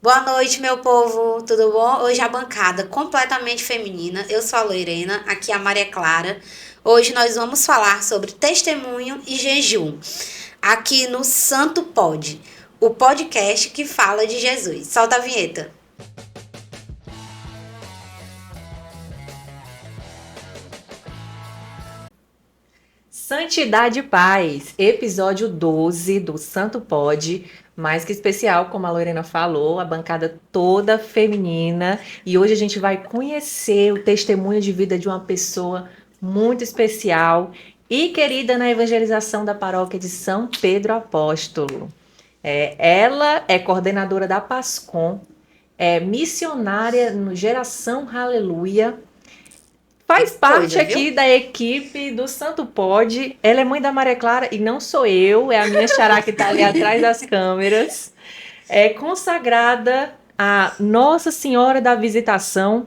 Boa noite, meu povo, tudo bom? Hoje a bancada completamente feminina. Eu sou a Lorena, aqui é a Maria Clara. Hoje nós vamos falar sobre testemunho e jejum, aqui no Santo Pod, o podcast que fala de Jesus. Solta a vinheta. Santidade e Paz, episódio 12 do Santo Pod, mais que especial, como a Lorena falou, a bancada toda feminina. E hoje a gente vai conhecer o testemunho de vida de uma pessoa muito especial e querida na evangelização da paróquia de São Pedro Apóstolo. Ela é coordenadora da PASCOM, é missionária no Geração Aleluia. Faz parte Coisa, aqui viu? da equipe do Santo Pod. Ela é mãe da Maria Clara e não sou eu, é a minha xará que está ali atrás das câmeras. É consagrada a Nossa Senhora da Visitação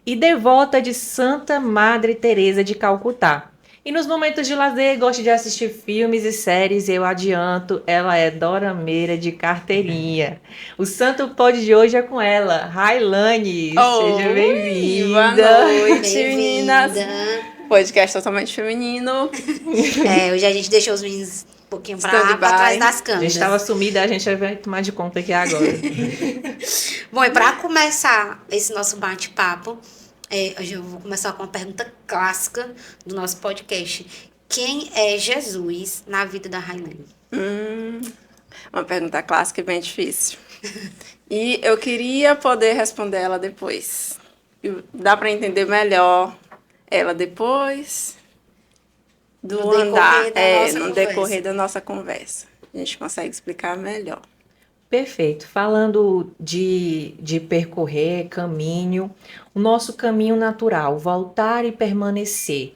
e devota de Santa Madre Teresa de Calcutá. E nos momentos de lazer, gosta de assistir filmes e séries, eu adianto, ela é dorameira de carteirinha. O Santo Pod de hoje é com ela, Railane, seja Oi, boa bem-vinda. noite, meninas. Bem-vinda. Podcast totalmente feminino. Hoje a gente deixou os meninos um pouquinho pra Stand-by. trás das A gente câmeras. estava sumida, a gente vai tomar de conta aqui agora. Bom, e para começar esse nosso bate-papo, hoje eu vou começar com uma pergunta clássica do nosso podcast. Quem é Jesus na vida da Rainane? Uma pergunta clássica e bem difícil. E eu queria poder responder ela depois. Dá para entender melhor ela depois do No decorrer andar, da nossa no conversa. decorrer da nossa conversa. A gente consegue explicar melhor. Perfeito. Falando de percorrer caminho, o nosso caminho natural, voltar e permanecer,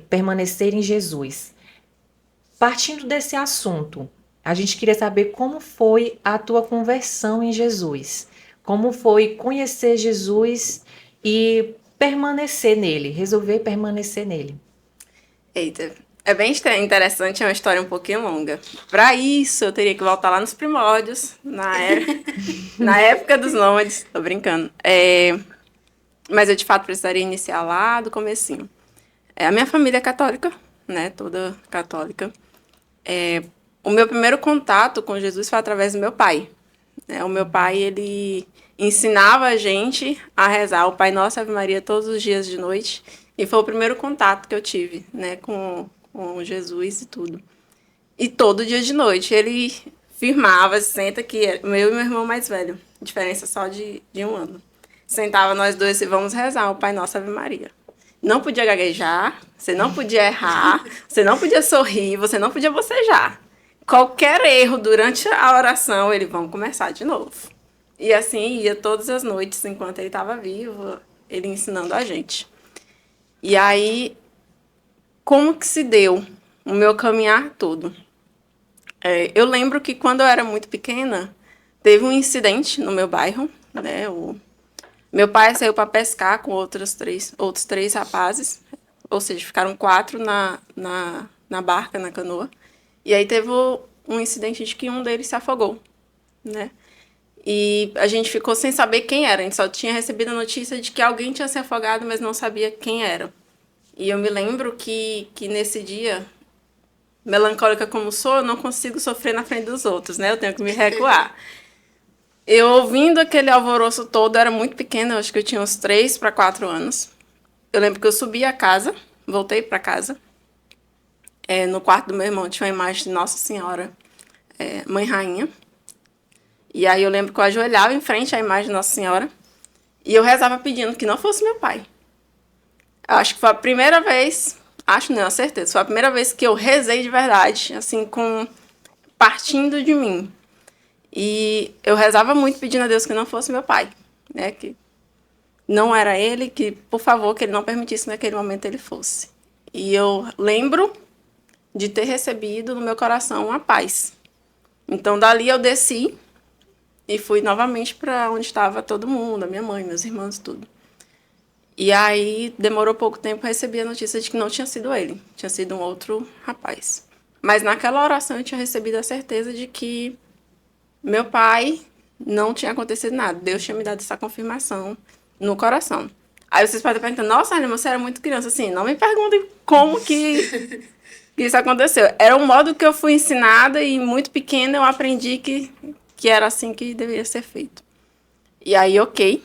permanecer em Jesus. Partindo desse assunto, a gente queria saber como foi a tua conversão em Jesus. Como foi conhecer Jesus e permanecer nele, resolver permanecer nele. Eita, é bem interessante, é uma história um pouquinho longa. Para isso, eu teria que voltar lá nos primórdios, na época dos nômades, tô brincando. Mas eu, de fato, precisaria iniciar lá do comecinho. A minha família é católica, né, toda católica. O meu primeiro contato com Jesus foi através do meu pai. O meu pai, ele ensinava a gente a rezar o Pai Nosso, Ave Maria, todos os dias de noite. E foi o primeiro contato que eu tive, né, com Jesus e tudo. E todo dia de noite ele firmava, senta aqui, eu e meu irmão mais velho, diferença só de um ano. Sentava nós dois e vamos rezar o Pai Nosso, Ave Maria. Não podia gaguejar, você não podia errar, você não podia sorrir, você não podia bocejar. Qualquer erro durante a oração, ele vamos começar de novo. E assim ia todas as noites, enquanto ele estava vivo, ele ensinando a gente. E aí, como que se deu o meu caminhar todo? Eu lembro que quando eu era muito pequena, teve um incidente no meu bairro, né? Meu pai saiu para pescar com outros três rapazes, ou seja, ficaram 4 na barca, na canoa. E aí teve um incidente de que um deles se afogou, né? E a gente ficou sem saber quem era. A gente só tinha recebido a notícia de que alguém tinha se afogado, mas não sabia quem era. E eu me lembro que nesse dia, melancólica como sou, eu não consigo sofrer na frente dos outros, né? Eu tenho que me recuar. Eu ouvindo aquele alvoroço todo, eu era muito pequena, eu acho que eu tinha uns 3 para 4 anos. Eu lembro que eu subi a casa, voltei para casa. No quarto do meu irmão tinha uma imagem de Nossa Senhora, Mãe Rainha. E aí eu lembro que eu ajoelhava em frente à imagem de Nossa Senhora e eu rezava pedindo que não fosse meu pai. Eu acho que foi a primeira vez, acho não, certeza, foi a primeira vez que eu rezei de verdade, assim, partindo de mim. E eu rezava muito pedindo a Deus que não fosse meu pai, né, que não era ele, que, por favor, que ele não permitisse que naquele momento ele fosse. E eu lembro de ter recebido no meu coração uma paz. Então, dali eu desci e fui novamente para onde estava todo mundo, a minha mãe, meus irmãos, tudo. E aí, demorou pouco tempo, eu recebi a notícia de que não tinha sido ele, tinha sido um outro rapaz. Mas naquela oração eu tinha recebido a certeza de que meu pai não tinha acontecido nada. Deus tinha me dado essa confirmação no coração. Aí vocês podem perguntar, nossa, Anima, você era muito criança. Assim, não me perguntem como que isso aconteceu. Era um modo que eu fui ensinada e muito pequena eu aprendi que era assim que deveria ser feito. E aí, ok.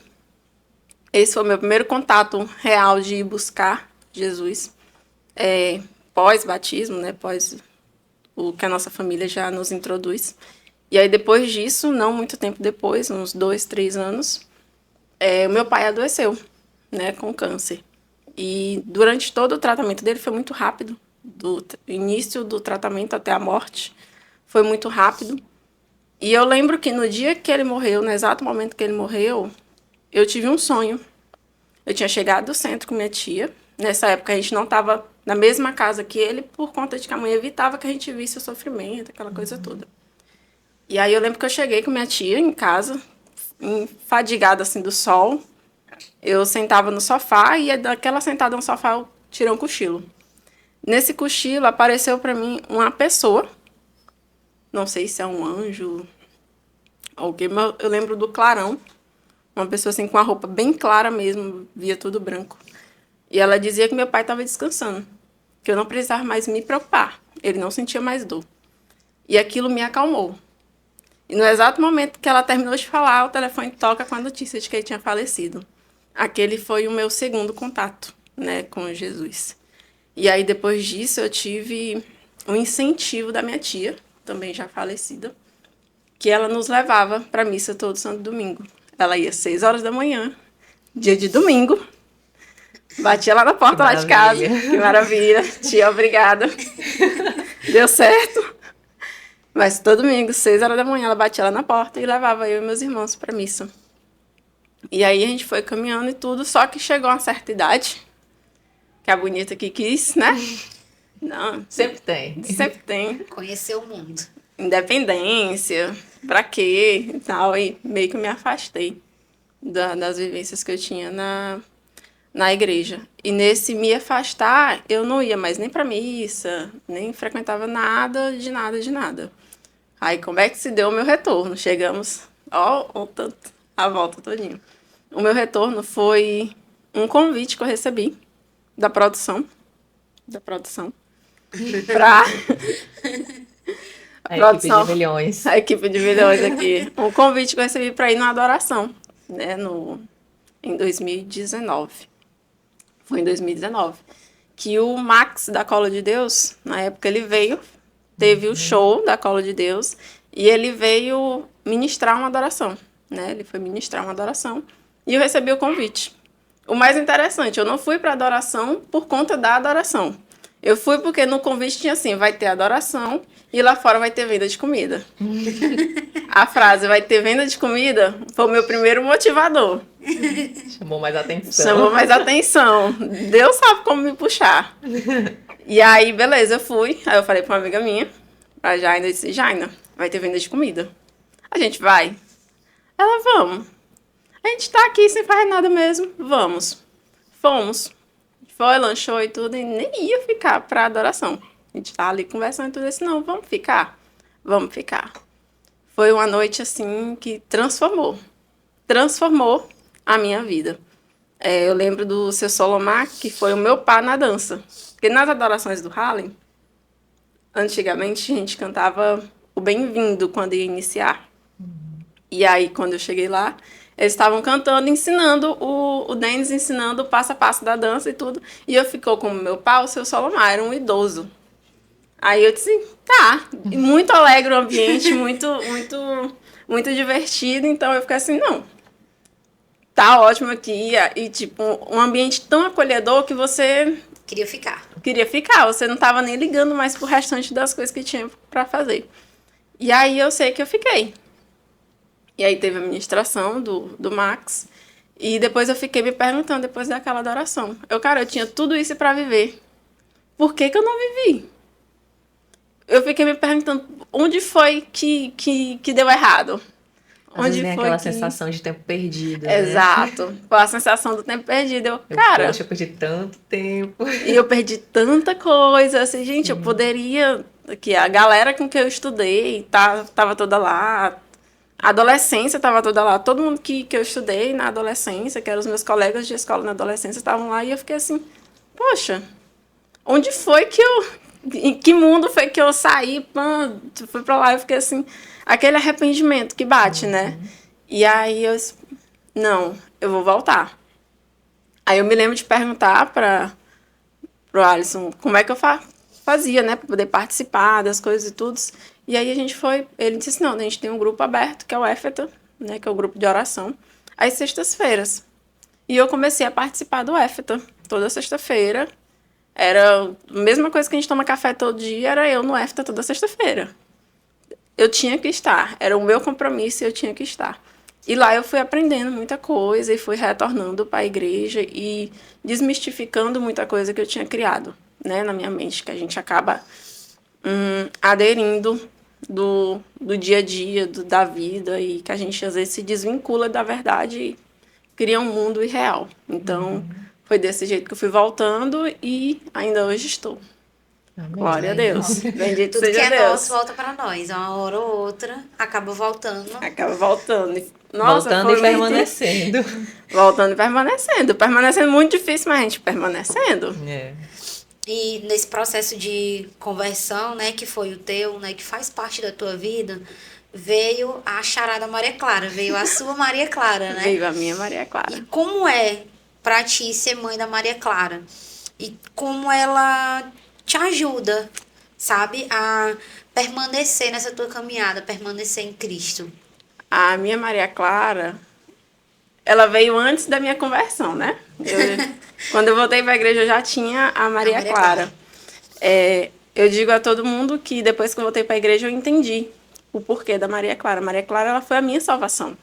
Esse foi o meu primeiro contato real de buscar Jesus. Pós-batismo, né? Pós o que a nossa família já nos introduz. E aí, depois disso, não muito tempo depois, uns 2, 3 anos, o meu pai adoeceu, né? Com câncer. E durante todo o tratamento dele foi muito rápido. Do início do tratamento até a morte. Foi muito rápido. E eu lembro que no dia que ele morreu, no exato momento que ele morreu, eu tive um sonho. Eu tinha chegado do centro com minha tia. Nessa época a gente não estava na mesma casa que ele, por conta de que a mãe evitava que a gente visse o sofrimento, aquela coisa toda. E aí eu lembro que eu cheguei com minha tia em casa, fadigada assim do sol. Eu sentava no sofá e daquela sentada no sofá eu tirei um cochilo. Nesse cochilo apareceu para mim uma pessoa, não sei se é um anjo, alguém, mas eu lembro do clarão, uma pessoa assim com a roupa bem clara mesmo, via tudo branco. E ela dizia que meu pai estava descansando, que eu não precisava mais me preocupar, ele não sentia mais dor. E aquilo me acalmou. E no exato momento que ela terminou de falar, o telefone toca com a notícia de que ele tinha falecido. Aquele foi o meu segundo contato, né, com Jesus. E aí, depois disso, eu tive um incentivo da minha tia, também já falecida, que ela nos levava para a missa todo santo domingo. Ela ia às 6 horas da manhã, dia de domingo, batia lá na porta lá de casa. Que maravilha. Tia, obrigada. Deu certo. Mas todo domingo, 6 horas da manhã, ela batia lá na porta e levava eu e meus irmãos para a missa. E aí a gente foi caminhando e tudo, só que chegou a uma certa idade, que a bonita que quis, né? Não, Sempre tem. sempre tem. Conhecer o mundo. Independência, pra quê e tal. E meio que me afastei das vivências que eu tinha na igreja. E nesse me afastar, eu não ia mais nem pra missa, nem frequentava nada, de nada, de nada. Aí como é que se deu o meu retorno? Chegamos, a volta todinha. O meu retorno foi um convite que eu recebi da produção, para a equipe de milhões. A equipe de milhões aqui. Um convite que eu recebi para ir na adoração, né, em 2019. Foi em 2019 que o Max da Cola de Deus, na época ele veio, teve o show da Cola de Deus e ele veio ministrar uma adoração, né? Ele foi ministrar uma adoração e eu recebi o convite. O mais interessante, eu não fui para adoração por conta da adoração. Eu fui porque no convite tinha assim, vai ter adoração e lá fora vai ter venda de comida. A frase vai ter venda de comida foi o meu primeiro motivador. Chamou mais atenção. Chamou mais atenção. Deus sabe como me puxar. E aí, beleza, eu fui. Aí eu falei pra uma amiga minha, pra Jaina, eu disse, Jaina, vai ter venda de comida. A gente vai? Ela, vamos. A gente tá aqui sem fazer nada mesmo. Vamos. Fomos. Foi, lanchou e tudo, e nem ia ficar pra adoração. A gente tava ali conversando e tudo, disse, não, vamos ficar. Vamos ficar. Foi uma noite, assim, que transformou a minha vida. Eu lembro do seu Solomar, que foi o meu pai na dança. Porque nas adorações do Harlem, antigamente a gente cantava o Bem-vindo quando ia iniciar. E aí, quando eu cheguei lá, eles estavam cantando, ensinando, o Denis ensinando o passo a passo da dança e tudo. E eu ficou como meu pai, o seu Solomar, era um idoso. Aí eu disse, tá, e muito alegre o ambiente, muito divertido. Então eu fiquei assim, não, tá ótimo aqui. E tipo, um ambiente tão acolhedor que você Queria ficar. você não tava nem ligando mais pro restante das coisas que tinha pra fazer. E aí eu sei que eu fiquei. E aí teve a ministração do Max. E depois eu fiquei me perguntando, depois daquela adoração. Eu tinha tudo isso pra viver. Por que eu não vivi? Eu fiquei me perguntando, onde foi que deu errado? Às vezes vem aquela sensação de tempo perdido, né? Exato. Foi a sensação do tempo perdido. Poxa, eu perdi tanto tempo. E eu perdi tanta coisa. Assim, gente, eu poderia... Que a galera com que eu estudei tava toda lá. A adolescência estava toda lá. Todo mundo que eu estudei na adolescência, que eram os meus colegas de escola na adolescência, estavam lá. E eu fiquei assim, poxa, onde foi que eu... Em que mundo foi que eu saí? Fui pra lá e eu fiquei assim... Aquele arrependimento que bate, né? E aí eu disse, não, eu vou voltar. Aí eu me lembro de perguntar pro Alisson como é que eu fazia, né? Pra poder participar das coisas e tudo. E aí a gente foi... Ele disse, não, a gente tem um grupo aberto, que é o EFETA, né? Que é o grupo de oração, às sextas-feiras. E eu comecei a participar do EFETA toda sexta-feira. Era a mesma coisa que a gente toma café todo dia, era eu no EFETA toda sexta-feira. Eu tinha que estar, era o meu compromisso e eu tinha que estar. E lá eu fui aprendendo muita coisa e fui retornando para a igreja e desmistificando muita coisa que eu tinha criado, né, na minha mente, que a gente acaba aderindo do dia a dia, da vida, e que a gente às vezes se desvincula da verdade e cria um mundo irreal. Então, foi desse jeito que eu fui voltando e ainda hoje estou. Amém. Glória a Deus. Bendito Tudo que seja é Deus. nosso volta pra nós. Uma hora ou outra, acaba voltando. Acaba voltando. Nossa, voltando e permanecendo. Voltando e permanecendo. Permanecendo muito difícil, mas a gente permanecendo. É. E nesse processo de conversão, né, que foi o teu, né, que faz parte da tua vida, veio a charada Maria Clara, veio a sua Maria Clara, né? Veio a minha Maria Clara. E como é pra ti ser mãe da Maria Clara? E como ela te ajuda, sabe, a permanecer nessa tua caminhada, permanecer em Cristo? A minha Maria Clara, ela veio antes da minha conversão, né? Quando eu voltei para a igreja, eu já tinha a Maria Clara. Eu digo a todo mundo que depois que eu voltei para a igreja, eu entendi o porquê da Maria Clara. Maria Clara, ela foi a minha salvação.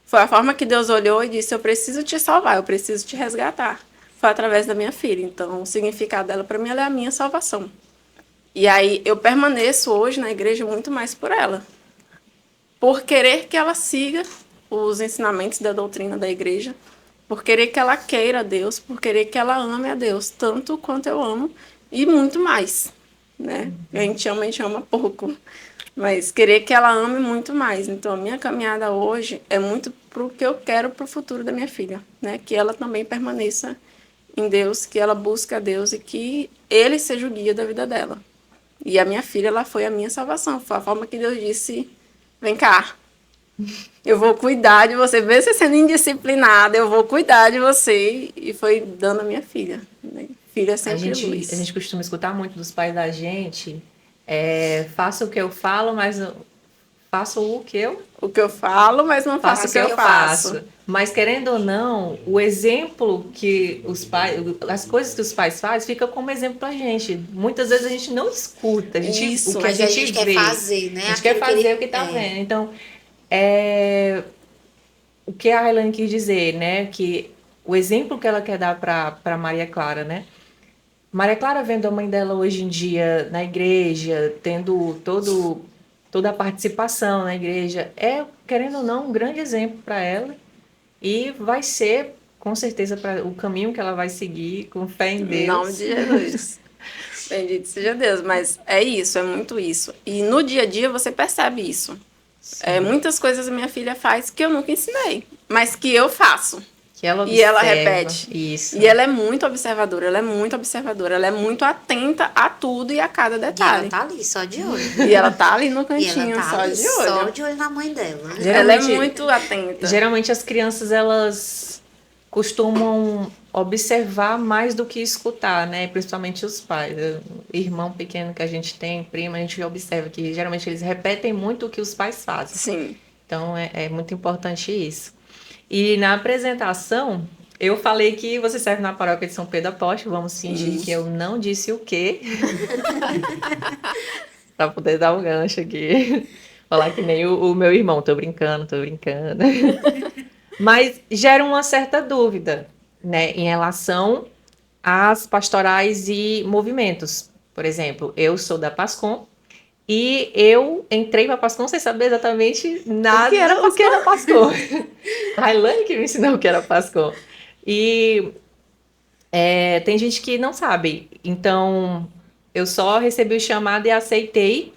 Foi a forma que Deus olhou e disse, eu preciso te salvar, eu preciso te resgatar. Foi através da minha filha. Então, o significado dela para mim, ela é a minha salvação. E aí, eu permaneço hoje na igreja muito mais por ela. Por querer que ela siga os ensinamentos da doutrina da igreja, por querer que ela queira a Deus, por querer que ela ame a Deus, tanto quanto eu amo, e muito mais, né? A gente ama pouco, mas querer que ela ame muito mais. Então, a minha caminhada hoje é muito para o que eu quero para o futuro da minha filha, né? Que ela também permaneça em Deus, que ela busque a Deus e que Ele seja o guia da vida dela. E a minha filha, ela foi a minha salvação. Foi a forma que Deus disse, vem cá, eu vou cuidar de você, mesmo você sendo indisciplinada, eu vou cuidar de você. E foi dando a minha filha. Né? Filha é sempre luz. A gente costuma escutar muito dos pais da gente, faça o que eu falo, mas faço o que eu... O que eu falo, mas não faço o que eu faço. Mas, querendo ou não, o exemplo que os pais... As coisas que os pais fazem, fica como exemplo pra gente. Muitas vezes a gente não escuta. A gente, Isso, o que a gente quer vê, fazer, né? A gente quer fazer o que tá vendo. Então, o que a Railane quis dizer, né? Que o exemplo que ela quer dar para Maria Clara, né? Maria Clara vendo a mãe dela hoje em dia na igreja, tendo toda a participação na igreja, querendo ou não, um grande exemplo para ela e vai ser, com certeza, para o caminho que ela vai seguir, com fé em Deus. Em nome de Jesus. Bendito seja Deus. Mas é isso, é muito isso. E no dia a dia você percebe isso. Muitas coisas a minha filha faz que eu nunca ensinei, mas que eu faço. Que ela observa, e ela repete. Isso. E ela é muito observadora, ela é muito atenta a tudo e a cada detalhe. E ela tá ali, só de olho. E ela tá ali no cantinho, tá só ali, de olho. Só de olho na mãe dela. Ela é muito atenta. Geralmente as crianças, elas costumam observar mais do que escutar, né? Principalmente os pais. O irmão pequeno que a gente tem, prima, a gente observa que geralmente eles repetem muito o que os pais fazem. Sim. Então é muito importante isso. E na apresentação, eu falei que você serve na paróquia de São Pedro Apóstolo. Vamos fingir que eu não disse o quê. Para poder dar um gancho aqui. Falar que nem o meu irmão. Tô brincando. Mas gera uma certa dúvida, né? Em relação às pastorais e movimentos. Por exemplo, eu sou da PASCOM. E eu entrei para a PASCOM sem saber exatamente nada do que era PASCOM. A Railane que me ensinou o que era PASCOM. E tem gente que não sabe. Então, eu só recebi o chamado e aceitei.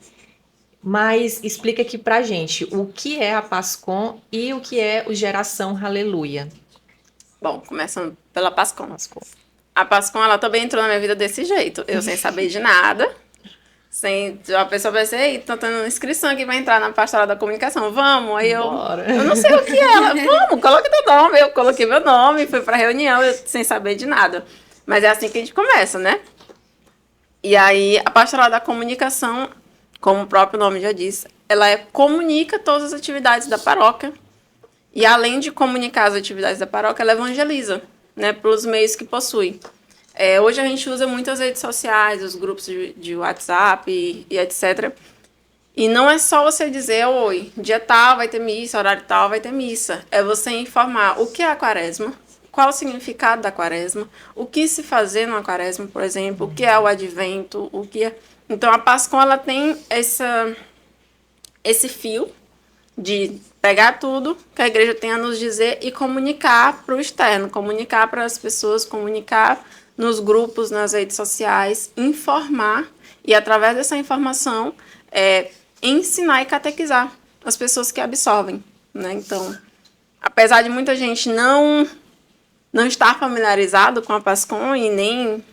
Mas explica aqui pra gente o que é a Pascom e o que é o Geração Aleluia. Bom, começando pela Pascom. A Pascom, ela também entrou na minha vida desse jeito. Eu sem saber de nada. A pessoa vai dizer, ei, tô tendo inscrição aqui pra entrar na pastoral da comunicação. Vamos. Aí eu não sei o que é. Ela, vamos, coloca teu nome. Eu coloquei meu nome, fui pra reunião, sem saber de nada. Mas é assim que a gente começa, né? E aí, a pastoral da comunicação, como o próprio nome já diz, ela comunica todas as atividades da paróquia. E além de comunicar as atividades da paróquia, ela evangeliza, né, pelos meios que possui. Hoje a gente usa muitas redes sociais, os grupos de WhatsApp e etc. E não é só você dizer, oi, dia tal vai ter missa, horário tal vai ter missa. É você informar o que é a quaresma, qual o significado da quaresma, o que se fazer na quaresma, por exemplo, o que é o advento, o que é... Então, a Pascom, ela tem esse fio de pegar tudo que a igreja tem a nos dizer e comunicar para o externo, comunicar para as pessoas, comunicar nos grupos, nas redes sociais, informar e, através dessa informação, ensinar e catequizar as pessoas que absorvem, né? Então, apesar de muita gente não estar familiarizado com a Pascom e nem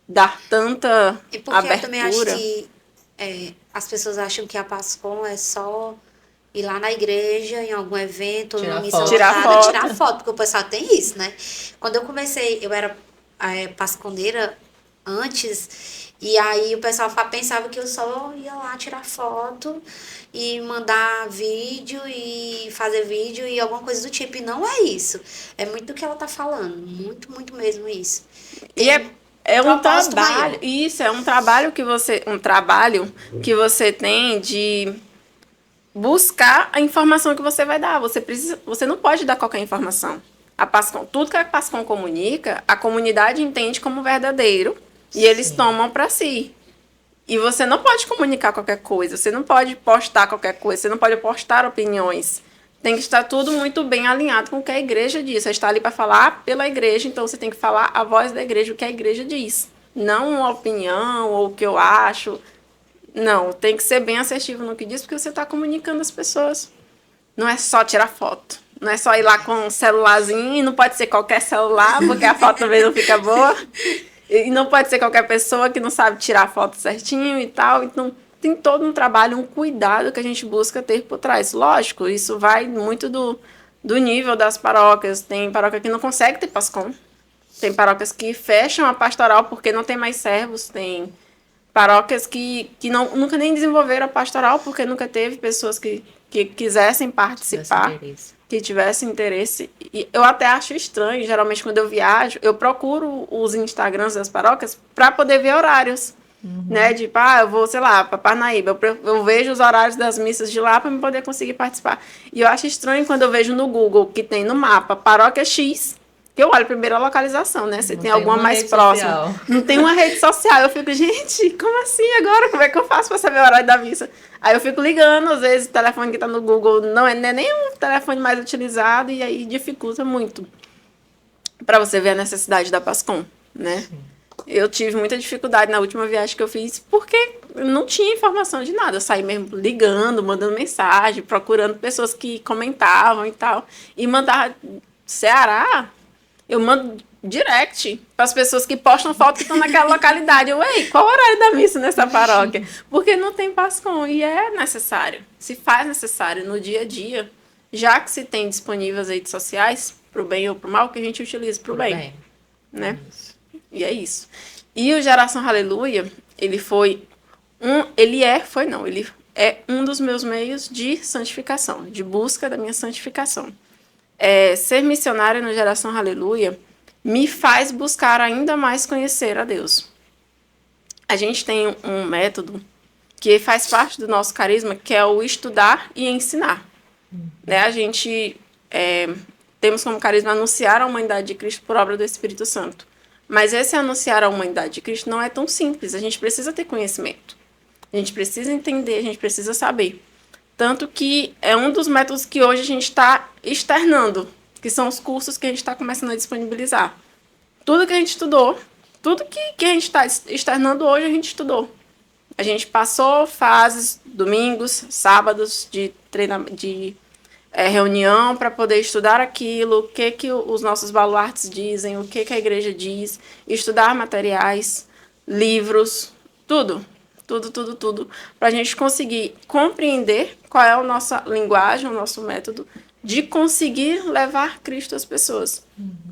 dar tanta E porque abertura. eu também acho que as pessoas acham que a Pascom é só ir lá na igreja, em algum evento, Tirar numa missa foto. lotada, tirar foto, porque o pessoal tem isso, né? Quando eu comecei, eu era pascondeira antes, e aí o pessoal pensava que eu só ia lá tirar foto e mandar vídeo e fazer vídeo e alguma coisa do tipo. E não é isso. É muito do que ela tá falando. Muito, muito mesmo isso. E é um propósito trabalho. maior. Isso, é um trabalho que você tem de buscar a informação que você vai dar. Você não pode dar qualquer informação. A Pascom, tudo que a Pascom comunica, a comunidade entende como verdadeiro e eles tomam para si. E você não pode comunicar qualquer coisa, você não pode postar qualquer coisa, você não pode postar opiniões. Tem que estar tudo muito bem alinhado com o que a igreja diz. Você está ali para falar pela igreja, então você tem que falar a voz da igreja, o que a igreja diz. Não uma opinião ou o que eu acho. Não, tem que ser bem assertivo no que diz, porque você está comunicando às pessoas. Não é só tirar foto. Não é só ir lá com um celularzinho, e não pode ser qualquer celular, porque a foto também não fica boa. E não pode ser qualquer pessoa que não sabe tirar foto certinho e tal. Então, tem todo um trabalho, um cuidado que a gente busca ter por trás. Lógico, isso vai muito do nível das paróquias. Tem paróquia que não consegue ter Pascom. Tem paróquias que fecham a pastoral porque não tem mais servos. Tem paróquias que nunca nem desenvolveram a pastoral porque nunca teve pessoas que quisessem participar, que tivessem interesse. E eu até acho estranho, geralmente quando eu viajo, eu procuro os Instagrams das paróquias para poder ver horários. Né? Tipo, eu vou, sei lá, para Parnaíba, eu vejo os horários das missas de lá para eu poder conseguir participar. E eu acho estranho quando eu vejo no Google que tem no mapa paróquia X, que eu olho primeiro a localização, né? Se tem alguma mais próxima. Social. Não tem uma rede social. Eu fico, gente, como assim agora? Como é que eu faço para saber o horário da missa? Aí eu fico ligando, às vezes o telefone que está no Google não é nem o telefone mais utilizado, e aí dificulta muito para você ver a necessidade da Pascom, né? Sim. Eu tive muita dificuldade na última viagem que eu fiz, porque não tinha informação de nada. Eu saí mesmo ligando, mandando mensagem, procurando pessoas que comentavam e tal. E mandava Ceará, eu mando direct para as pessoas que postam foto que estão naquela localidade. Ei, qual o horário da missa nessa paróquia? Porque não tem Pascom e é necessário. Se faz necessário no dia a dia, já que se tem disponível as redes sociais, para o bem ou para o mal, que a gente utiliza para o bem. Né? E é isso. E o Geração Aleluia, ele é um dos meus meios de santificação, de busca da minha santificação. Ser missionária no Geração Aleluia me faz buscar ainda mais conhecer a Deus. A gente tem um método que faz parte do nosso carisma, que é o estudar e ensinar. Né? A gente temos como carisma anunciar a humanidade de Cristo por obra do Espírito Santo. Mas esse anunciar a humanidade de Cristo não é tão simples. A gente precisa ter conhecimento. A gente precisa entender, a gente precisa saber. Tanto que é um dos métodos que hoje a gente está externando, que são os cursos que a gente está começando a disponibilizar. Tudo que a gente estudou, tudo que a gente está externando hoje, a gente estudou. A gente passou fases, domingos, sábados de reunião para poder estudar aquilo, o que os nossos baluartes dizem, o que a igreja diz, estudar materiais, livros, tudo, para a gente conseguir compreender qual é a nossa linguagem, o nosso método de conseguir levar Cristo às pessoas.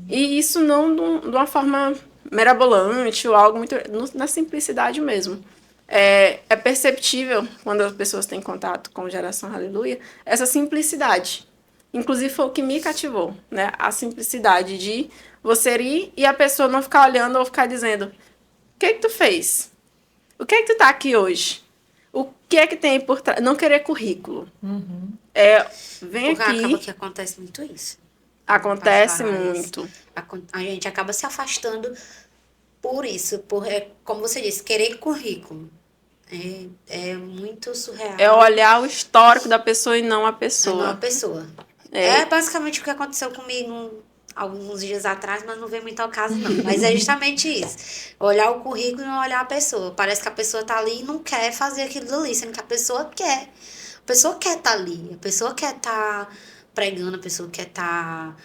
E isso não de uma forma mirabolante ou algo muito... na simplicidade mesmo. É perceptível, quando as pessoas têm contato com Geração Aleluia, essa simplicidade. Inclusive, foi o que me cativou, né? A simplicidade de você ir e a pessoa não ficar olhando ou ficar dizendo: o que tu fez? O que tu tá aqui hoje? O que é que tem por trás? Não querer currículo. Vem Porque aqui... acaba que acontece muito isso. Acontece muito. A gente acaba se afastando por isso, como você disse, querer currículo. É muito surreal. É olhar o histórico da pessoa e não a pessoa. Não a pessoa. É basicamente o que aconteceu comigo alguns dias atrás, mas não vem muito ao caso, não. Mas é justamente isso. Olhar o currículo e não olhar a pessoa. Parece que a pessoa tá ali e não quer fazer aquilo ali, sendo que a pessoa quer. A pessoa quer estar ali. A pessoa quer estar pregando, a pessoa quer estar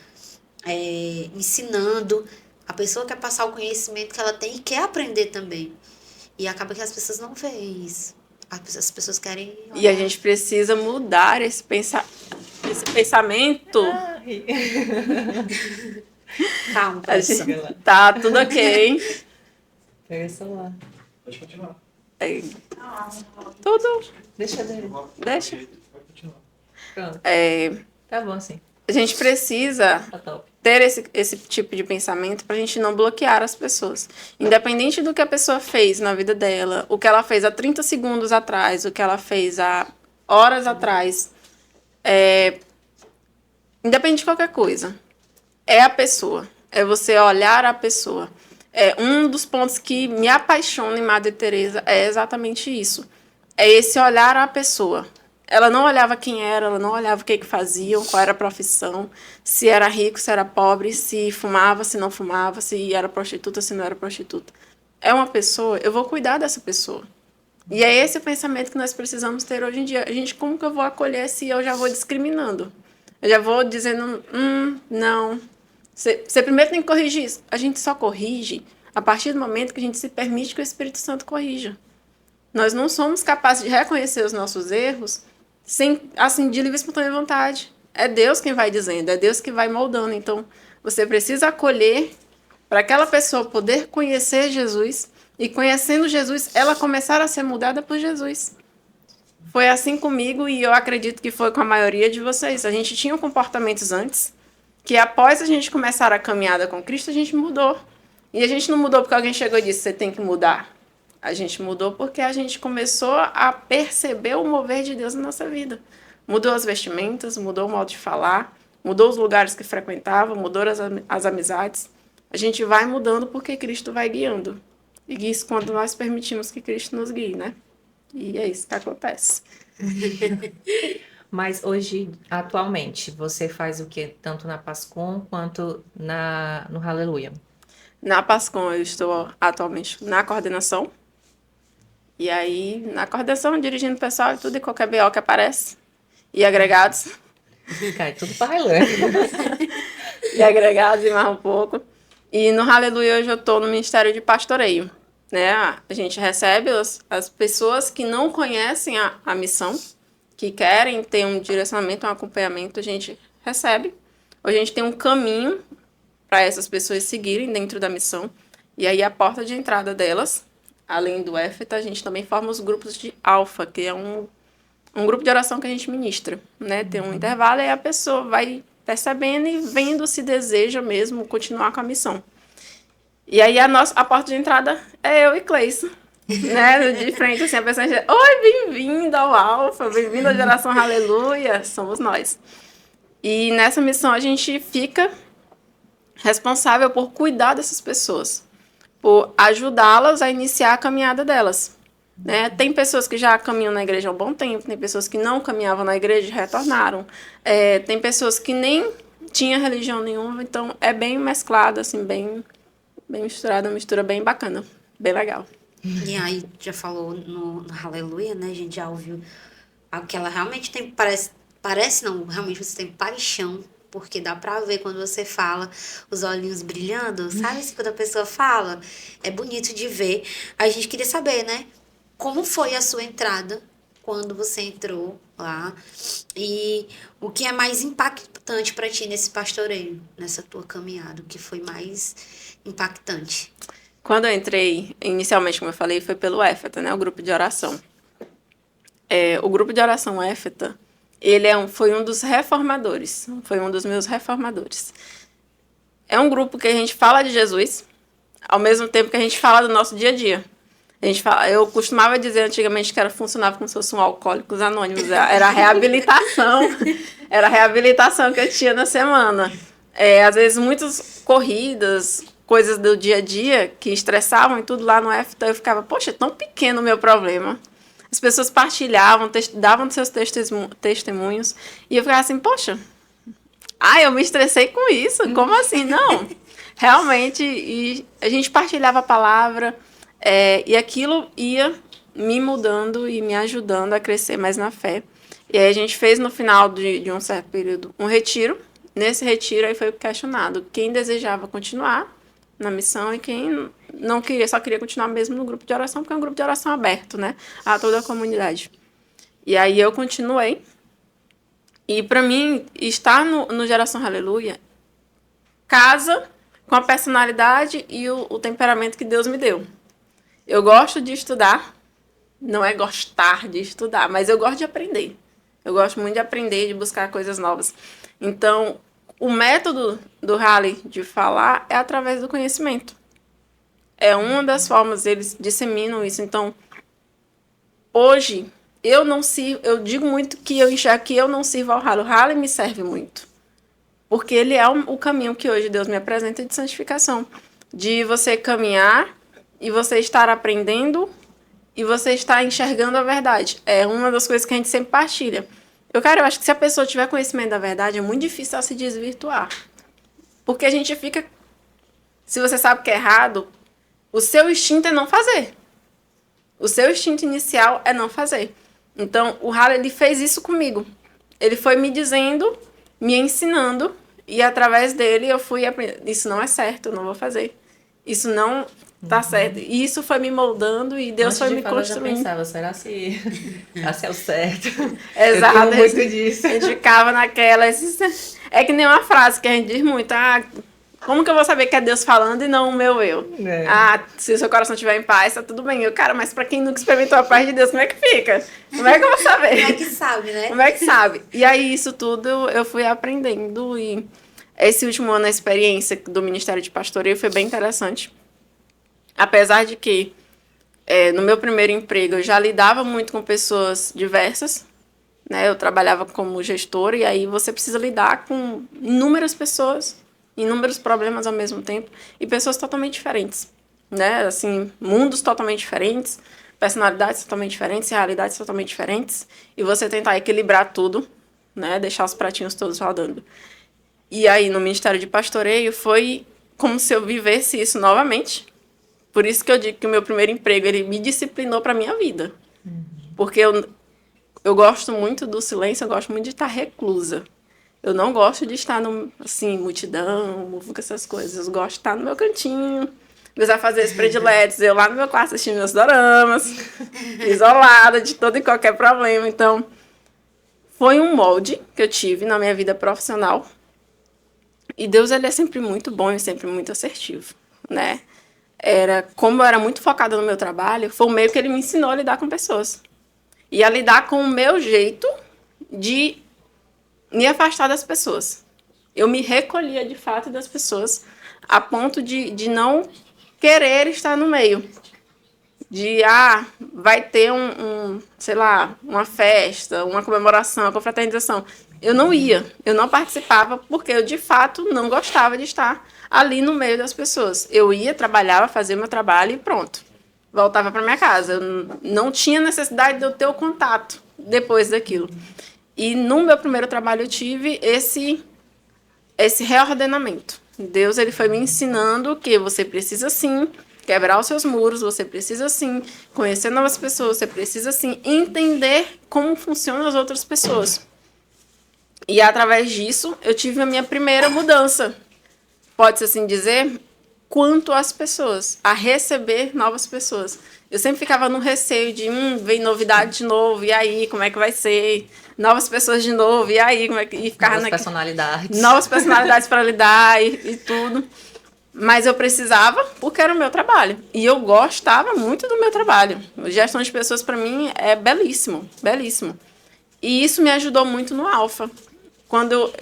ensinando. A pessoa quer passar o conhecimento que ela tem e quer aprender também. E acaba que as pessoas não veem isso. As pessoas querem olhar. E a gente precisa mudar esse pensamento. Calma, professor. Tá tudo ok. Pega o celular. Pode continuar. Tudo. Deixa dele. Deixa. Pode continuar. Pronto. Tá bom, sim. A gente precisa Tá top. ter esse tipo de pensamento para a gente não bloquear as pessoas. Independente do que a pessoa fez na vida dela, o que ela fez há 30 segundos atrás, o que ela fez há horas atrás, independente de qualquer coisa, é a pessoa. É você olhar a pessoa. Um dos pontos que me apaixona em Madre Teresa é exatamente isso. É esse olhar a pessoa. Ela não olhava quem era, ela não olhava o que faziam, qual era a profissão, se era rico, se era pobre, se fumava, se não fumava, se era prostituta, se não era prostituta. É uma pessoa, eu vou cuidar dessa pessoa. E é esse o pensamento que nós precisamos ter hoje em dia. Como que eu vou acolher se eu já vou discriminando? Eu já vou dizendo, não. Você primeiro tem que corrigir isso. A gente só corrige a partir do momento que a gente se permite que o Espírito Santo corrija. Nós não somos capazes de reconhecer os nossos erros de livre e espontânea vontade. É Deus quem vai dizendo, é Deus que vai moldando. Então, você precisa acolher para aquela pessoa poder conhecer Jesus e, conhecendo Jesus, ela começar a ser mudada por Jesus. Foi assim comigo e eu acredito que foi com a maioria de vocês. A gente tinha comportamentos antes que, após a gente começar a caminhada com Cristo, a gente mudou. E a gente não mudou porque alguém chegou e disse, você tem que mudar. A gente mudou porque a gente começou a perceber o mover de Deus na nossa vida. Mudou as vestimentas, mudou o modo de falar, mudou os lugares que frequentava, mudou as amizades. A gente vai mudando porque Cristo vai guiando. E isso quando nós permitimos que Cristo nos guie, né? E é isso que acontece. Mas hoje, atualmente, você faz o quê? Tanto na Pascom quanto no Aleluia? Na Pascom eu estou atualmente na coordenação. E aí, na coordenação, dirigindo o pessoal e tudo, e qualquer BO que aparece. E agregados. Cai tudo para Railândia. E agregados e mais um pouco. E no Aleluia hoje eu estou no Ministério de Pastoreio. Né? A gente recebe as pessoas que não conhecem a missão, que querem ter um direcionamento, um acompanhamento, a gente recebe. Hoje a gente tem um caminho para essas pessoas seguirem dentro da missão. E aí a porta de entrada delas, além do EFETA, a gente também forma os grupos de Alfa, que é um grupo de oração que a gente ministra. Né? Tem um intervalo e a pessoa vai percebendo e vendo se deseja mesmo continuar com a missão. E aí a porta de entrada é eu e Cleison, né? De frente, assim, a pessoa diz, oi, bem-vindo ao Alfa, bem-vindo à Geração Aleluia, somos nós. E nessa missão a gente fica responsável por cuidar dessas pessoas, por ajudá-las a iniciar a caminhada delas. Né? Tem pessoas que já caminham na igreja há um bom tempo, tem pessoas que não caminhavam na igreja e retornaram, tem pessoas que nem tinham religião nenhuma, então é bem mesclado, assim, bem misturado, uma mistura bem bacana, bem legal. E aí, já falou no Aleluia, né? A gente já ouviu que ela realmente tem, parece não, realmente você tem paixão, porque dá pra ver quando você fala, os olhinhos brilhando, sabe? Assim, quando a pessoa fala, é bonito de ver. A gente queria saber, né? Como foi a sua entrada quando você entrou lá e o que é mais impactante pra ti nesse pastoreio, nessa tua caminhada, o que foi mais impactante? Quando eu entrei, inicialmente, como eu falei, foi pelo Éfata, né? O grupo de oração. O grupo de oração Éfata, ele foi um dos reformadores, foi um dos meus reformadores. É um grupo que a gente fala de Jesus, ao mesmo tempo que a gente fala do nosso dia a dia. Eu costumava dizer antigamente que funcionava como se fosse um Alcoólicos Anônimos, era a reabilitação, era a reabilitação que eu tinha na semana. Às vezes, muitas corridas, coisas do dia a dia que estressavam e tudo lá no EFTA, eu ficava, poxa, é tão pequeno o meu problema. As pessoas partilhavam, davam seus testemunhos, e eu ficava assim, poxa, eu me estressei com isso, como assim? Não, realmente, e a gente partilhava a palavra, e aquilo ia me mudando e me ajudando a crescer mais na fé. E aí a gente fez no final de um certo período um retiro. Nesse retiro aí foi questionado quem desejava continuar na missão e quem não queria, só queria continuar mesmo no grupo de oração, porque é um grupo de oração aberto, né, a toda a comunidade. E aí eu continuei. E para mim, estar no Geração Aleluia casa com a personalidade e o temperamento que Deus me deu. Eu gosto de estudar, não é gostar de estudar, mas eu gosto de aprender. Eu gosto muito de aprender, de buscar coisas novas. Então, o método do Rally de falar é através do conhecimento. É uma das formas, eles disseminam isso. Então, hoje, eu digo muito que eu enxergo que eu não sirvo ao Rally. O Rally me serve muito. Porque ele é o caminho que hoje Deus me apresenta de santificação. De você caminhar e você estar aprendendo e você estar enxergando a verdade. É uma das coisas que a gente sempre partilha. Eu acho que se a pessoa tiver conhecimento da verdade, é muito difícil ela se desvirtuar. Porque a gente fica... Se você sabe que é errado, o seu instinto é não fazer. O seu instinto inicial é não fazer. Então, o Halley, ele fez isso comigo. Ele foi me dizendo, me ensinando, e através dele eu fui aprendendo. Isso não é certo, eu não vou fazer. Isso não tá certo. E isso foi me moldando e Deus foi me construindo. Eu já pensava, será se é o certo? Exato. Eu tenho muito disso. A gente ficava naquela... É que nem uma frase que a gente diz muito. Como que eu vou saber que é Deus falando e não o meu eu? Se o seu coração estiver em paz, tá tudo bem. Mas pra quem nunca experimentou a paz de Deus, como é que fica? Como é que eu vou saber? Como é que sabe, né? Como é que sabe? E aí, isso tudo eu fui aprendendo. E esse último ano, a experiência do Ministério de Pastoreio foi bem interessante. Apesar de que, no meu primeiro emprego, eu já lidava muito com pessoas diversas, né? Eu trabalhava como gestora, e aí você precisa lidar com inúmeras pessoas, inúmeros problemas ao mesmo tempo, e pessoas totalmente diferentes, né? Assim, mundos totalmente diferentes, personalidades totalmente diferentes, realidades totalmente diferentes, e você tentar equilibrar tudo, né? Deixar os pratinhos todos rodando. E aí, no Ministério de Pastoreio, foi como se eu vivesse isso novamente. Por isso que eu digo que o meu primeiro emprego, ele me disciplinou para a minha vida. Porque eu gosto muito do silêncio, eu gosto muito de estar reclusa. Eu não gosto de estar, multidão, com essas coisas. Eu gosto de estar no meu cantinho, meus afazeres prediletos, eu lá no meu quarto assistindo meus doramas, isolada de todo e qualquer problema. Então, foi um molde que eu tive na minha vida profissional. E Deus, ele é sempre muito bom e sempre muito assertivo, né? Como eu era muito focada no meu trabalho, foi o meio que ele me ensinou a lidar com pessoas. E a lidar com o meu jeito de me afastar das pessoas. Eu me recolhia, de fato, das pessoas, a ponto de não querer estar no meio. Vai ter uma festa, uma comemoração, uma confraternização. Eu não ia, eu não participava, porque eu, de fato, não gostava de estar ali no meio das pessoas. Eu ia, trabalhava, fazia meu trabalho e pronto. Voltava para minha casa. Eu não tinha necessidade de eu ter o contato depois daquilo. E no meu primeiro trabalho eu tive esse reordenamento. Deus, ele foi me ensinando que você precisa, sim, quebrar os seus muros, você precisa sim conhecer novas pessoas, você precisa sim entender como funcionam as outras pessoas. E através disso, eu tive a minha primeira mudança, pode-se assim dizer, quanto às pessoas, a receber novas pessoas. Eu sempre ficava no receio de, vem novidade de novo, e aí, como é que vai ser? Novas pessoas de novo, e aí, como é que... E ficava Novas personalidades. Novas personalidades para lidar e tudo. Mas eu precisava, porque era o meu trabalho. E eu gostava muito do meu trabalho. Gestão de pessoas, para mim, é belíssimo, belíssimo. E isso me ajudou muito no Alfa. Quando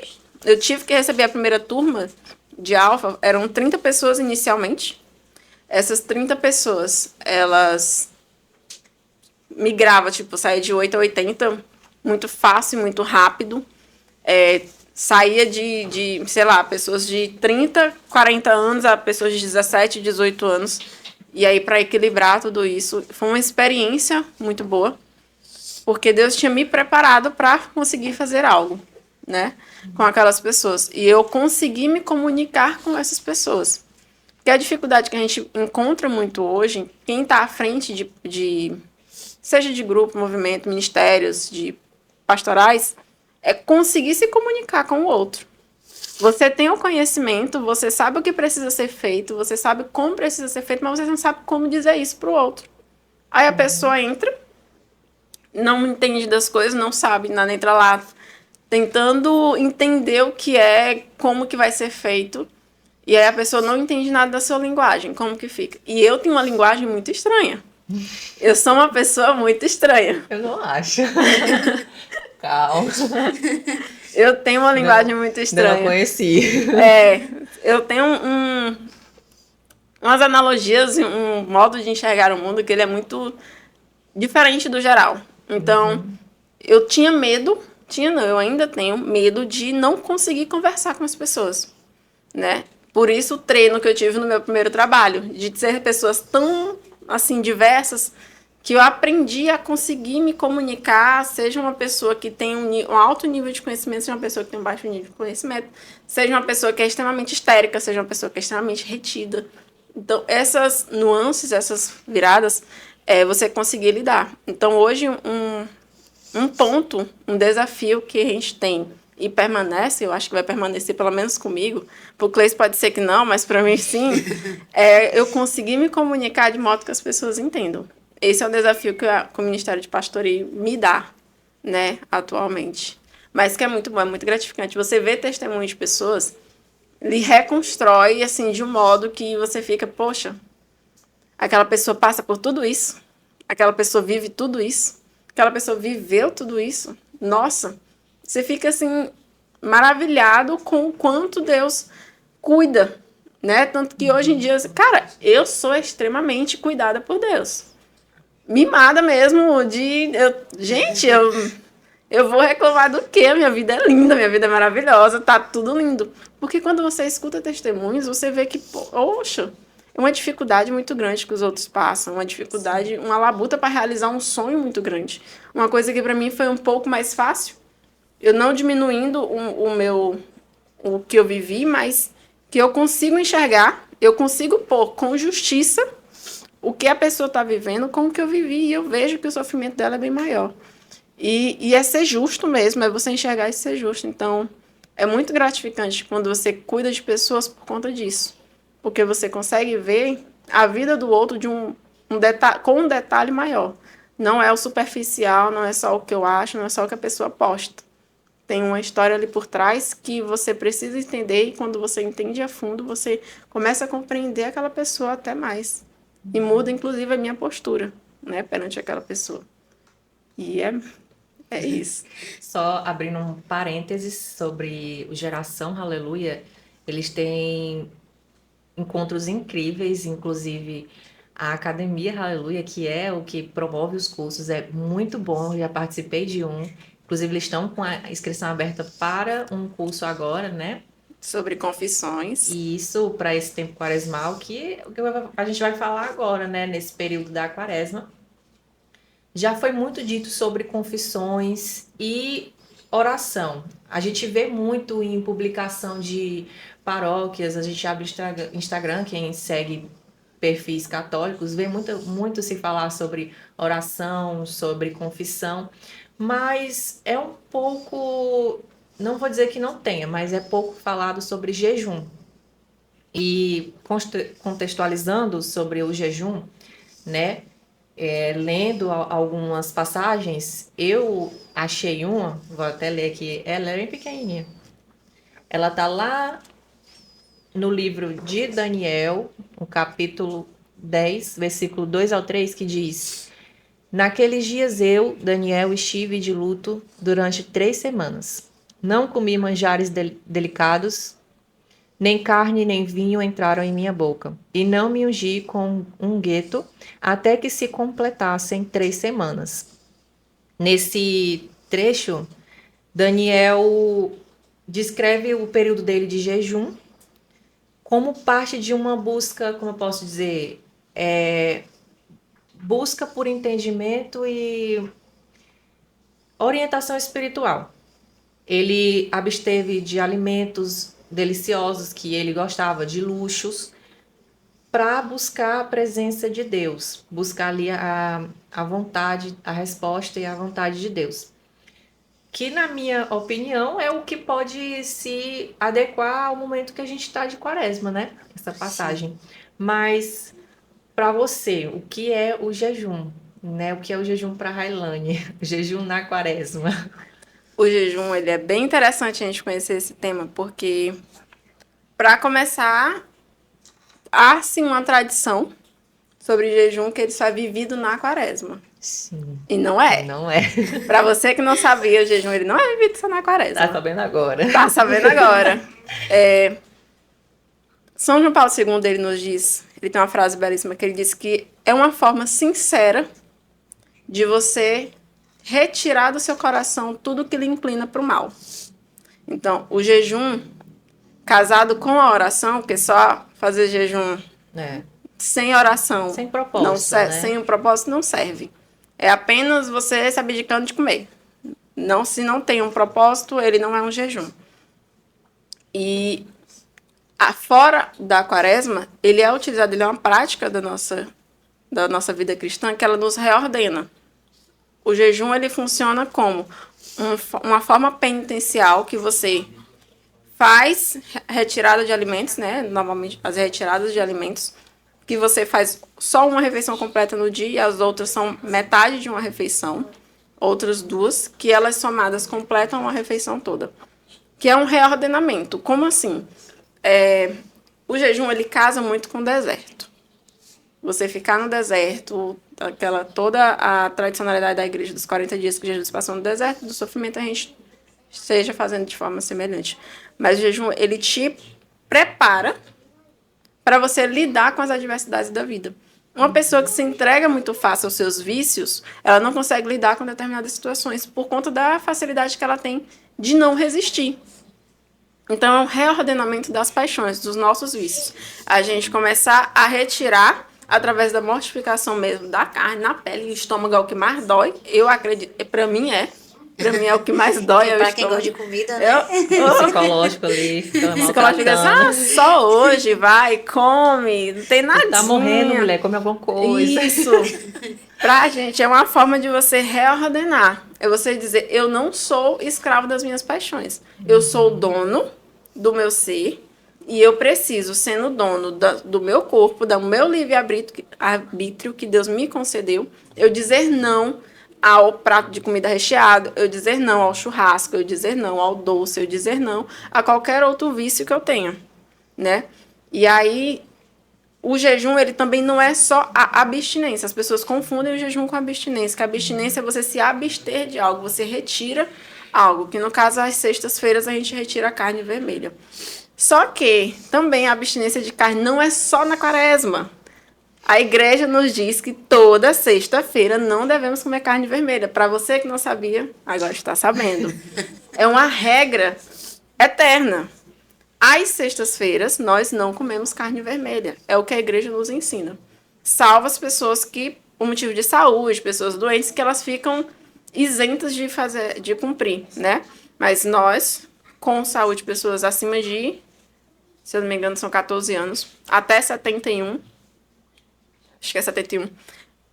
eu tive que receber a primeira turma de Alfa, eram 30 pessoas inicialmente. Essas 30 pessoas, elas migravam, tipo, saía de 8 a 80, muito fácil, muito rápido. Saía sei lá, pessoas de 30, 40 anos a pessoas de 17, 18 anos. E aí, para equilibrar tudo isso, foi uma experiência muito boa, porque Deus tinha me preparado para conseguir fazer algo, né, com aquelas pessoas. E eu consegui me comunicar com essas pessoas. Porque a dificuldade que a gente encontra muito hoje, quem está à frente seja de grupo, movimento, ministérios, de pastorais, é conseguir se comunicar com o outro. Você tem o conhecimento, você sabe o que precisa ser feito, você sabe como precisa ser feito, mas você não sabe como dizer isso para o outro. Aí a pessoa entra, não entende das coisas, não sabe, nada, entra lá tentando entender o que é, como que vai ser feito, e aí a pessoa não entende nada da sua linguagem, como que fica. E eu tenho uma linguagem muito estranha. Eu sou uma pessoa muito estranha. Eu não acho. Calma. Eu tenho uma linguagem muito estranha. Não conheci. Eu tenho umas analogias, um modo de enxergar o mundo que ele é muito diferente do geral. Então, eu tinha medo, eu ainda tenho medo de não conseguir conversar com as pessoas, né? Por isso o treino que eu tive no meu primeiro trabalho, de ser pessoas tão, assim, diversas, que eu aprendi a conseguir me comunicar, seja uma pessoa que tem um alto nível de conhecimento, seja uma pessoa que tem um baixo nível de conhecimento, seja uma pessoa que é extremamente histérica, seja uma pessoa que é extremamente retida. Então, essas nuances, essas viradas, você conseguir lidar. Então, hoje, um ponto, um desafio que a gente tem e permanece, eu acho que vai permanecer pelo menos comigo, para o Cleis pode ser que não, mas para mim sim, eu conseguir me comunicar de modo que as pessoas entendam. Esse é o desafio que o Ministério de Pastoreio me dá, né, atualmente. Mas que é muito bom, é muito gratificante. Você vê testemunhos de pessoas, lhe reconstrói, assim, de um modo que você fica, poxa, aquela pessoa passa por tudo isso, aquela pessoa vive tudo isso, aquela pessoa viveu tudo isso. Nossa, você fica, assim, maravilhado com o quanto Deus cuida, né? Tanto que hoje em dia, cara, eu sou extremamente cuidada por Deus. Mimada mesmo, eu vou reclamar do quê? Minha vida é linda, minha vida é maravilhosa, tá tudo lindo. Porque quando você escuta testemunhos, você vê que, poxa, é uma dificuldade muito grande que os outros passam, uma dificuldade, uma labuta para realizar um sonho muito grande. Uma coisa que para mim foi um pouco mais fácil, eu não diminuindo o que eu vivi, mas que eu consigo enxergar, eu consigo pôr com justiça o que a pessoa está vivendo com o que eu vivi, e eu vejo que o sofrimento dela é bem maior. E é ser justo mesmo, é você enxergar e ser justo. Então, é muito gratificante quando você cuida de pessoas por conta disso. Porque você consegue ver a vida do outro de com um detalhe maior. Não é o superficial, não é só o que eu acho, não é só o que a pessoa posta. Tem uma história ali por trás que você precisa entender, e quando você entende a fundo, você começa a compreender aquela pessoa até mais. E muda, inclusive, a minha postura, né, perante aquela pessoa. E é isso. Só abrindo um parênteses sobre o Geração Aleluia, eles têm encontros incríveis, inclusive a Academia Aleluia, que é o que promove os cursos, é muito bom, já participei de um. Inclusive, eles estão com a inscrição aberta para um curso agora, né? Sobre confissões. E isso para esse tempo quaresmal, que a gente vai falar agora, né? Nesse período da quaresma. Já foi muito dito sobre confissões e oração. A gente vê muito em publicação de paróquias, a gente abre Instagram, quem segue perfis católicos, vê muito se falar sobre oração, sobre confissão, mas é um pouco, não vou dizer que não tenha, mas é pouco falado sobre jejum. E contextualizando sobre o jejum, né? Lendo algumas passagens, eu achei uma, vou até ler aqui, ela é bem pequenininha. Ela tá lá no livro de Daniel, no capítulo 10, versículo 2 ao 3, que diz: Naqueles dias eu, Daniel, estive de luto durante 3 semanas. Não comi manjares delicados, nem carne nem vinho entraram em minha boca, e não me ungi com um gueto até que se completassem 3 semanas. Nesse trecho, Daniel descreve o período dele de jejum como parte de uma busca, como eu posso dizer, busca por entendimento e orientação espiritual. Ele absteve de alimentos deliciosos que ele gostava, de luxos, para buscar a presença de Deus, buscar ali a vontade, a resposta e a vontade de Deus. Que, na minha opinião, é o que pode se adequar ao momento que a gente está de quaresma, né? Essa passagem. Sim. Mas, para você, o que é o jejum? Né? O que é o jejum para Railane? O jejum na quaresma. O jejum, ele é bem interessante a gente conhecer esse tema, porque, para começar, há sim uma tradição sobre jejum que ele só é vivido na quaresma. Sim. E não é. Não é. Para você que não sabia, o jejum ele não é vivido só na quaresma. Tá sabendo agora. Tá sabendo agora. São João Paulo II, ele nos diz, ele tem uma frase belíssima, que ele diz que é uma forma sincera de você retirar do seu coração tudo que lhe inclina para o mal. Então, o jejum, casado com a oração, porque só fazer jejum sem oração, sem propósito, né? Sem um propósito, não serve. É apenas você se abdicando de comer. Não, se não tem um propósito, ele não é um jejum. E fora da quaresma, ele é utilizado, ele é uma prática da nossa vida cristã, que ela nos reordena. O jejum, ele funciona como uma forma penitencial que você faz retirada de alimentos, né? Normalmente, as retiradas de alimentos, que você faz só uma refeição completa no dia e as outras são metade de uma refeição, outras 2, que elas somadas completam uma refeição toda. Que é um reordenamento. Como assim? O jejum, ele casa muito com o deserto. Você ficar no deserto, toda a tradicionalidade da igreja dos 40 dias que Jesus passou no deserto, do sofrimento, a gente esteja fazendo de forma semelhante. Mas o jejum, ele te prepara para você lidar com as adversidades da vida. Uma pessoa que se entrega muito fácil aos seus vícios, ela não consegue lidar com determinadas situações por conta da facilidade que ela tem de não resistir. Então, é um reordenamento das paixões, dos nossos vícios. A gente começar a retirar, através da mortificação mesmo, da carne, na pele, e o estômago é o que mais dói. Eu acredito, para mim é o que mais dói. Para quem gosta de comida, né? Psicológico ali. Psicológico assim, só hoje, vai, come, não tem nada. Tá morrendo, mulher, come alguma coisa. Isso. Pra gente, é uma forma de você reordenar. É você dizer, eu não sou escravo das minhas paixões. Eu sou dono do meu ser e eu preciso, sendo dono do meu corpo, do meu livre-arbítrio que Deus me concedeu, eu dizer não ao prato de comida recheado, eu dizer não ao churrasco, eu dizer não ao doce, eu dizer não a qualquer outro vício que eu tenha, né? E aí, o jejum, ele também não é só a abstinência. As pessoas confundem o jejum com a abstinência, que a abstinência é você se abster de algo, você retira algo, que no caso, às sextas-feiras, a gente retira a carne vermelha. Só que também a abstinência de carne não é só na quaresma. A igreja nos diz que toda sexta-feira não devemos comer carne vermelha. Para você que não sabia, agora está sabendo. É uma regra eterna. Às sextas-feiras, nós não comemos carne vermelha. É o que a igreja nos ensina. Salvo as pessoas que, por motivo de saúde, pessoas doentes, que elas ficam isentas de cumprir, né? Mas nós, com saúde, pessoas acima de, se eu não me engano, são 14 anos, até 71, acho que é 71,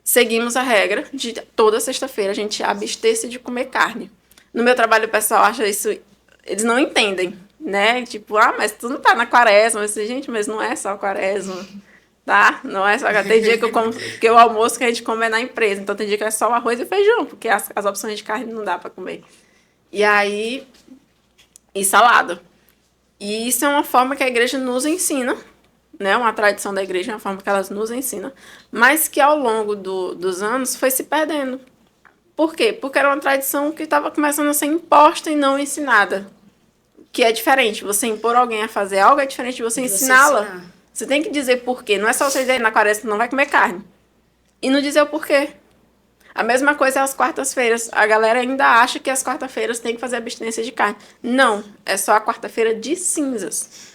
seguimos a regra de toda sexta-feira a gente abster-se de comer carne. No meu trabalho, o pessoal acha isso, eles não entendem, né? Tipo, mas tu não tá na quaresma. Eu disse, gente, mas não é só quaresma, tá? Não é só. Tem dia que o almoço que a gente come é na empresa, então tem dia que é só o arroz e feijão, porque as opções de carne não dá para comer. E aí, e salada. E isso é uma forma que a igreja nos ensina, né? Uma tradição da igreja, uma forma que ela nos ensina, mas que ao longo dos anos foi se perdendo. Por quê? Porque era uma tradição que estava começando a ser imposta e não ensinada. Que é diferente. Você impor alguém a fazer algo é diferente de você ensiná-la. Você tem que dizer por quê. Não é só você dizer na quaresma que não vai comer carne. E não dizer o porquê. A mesma coisa é as quartas-feiras. A galera ainda acha que as quartas-feiras tem que fazer abstinência de carne. Não. É só a quarta-feira de cinzas.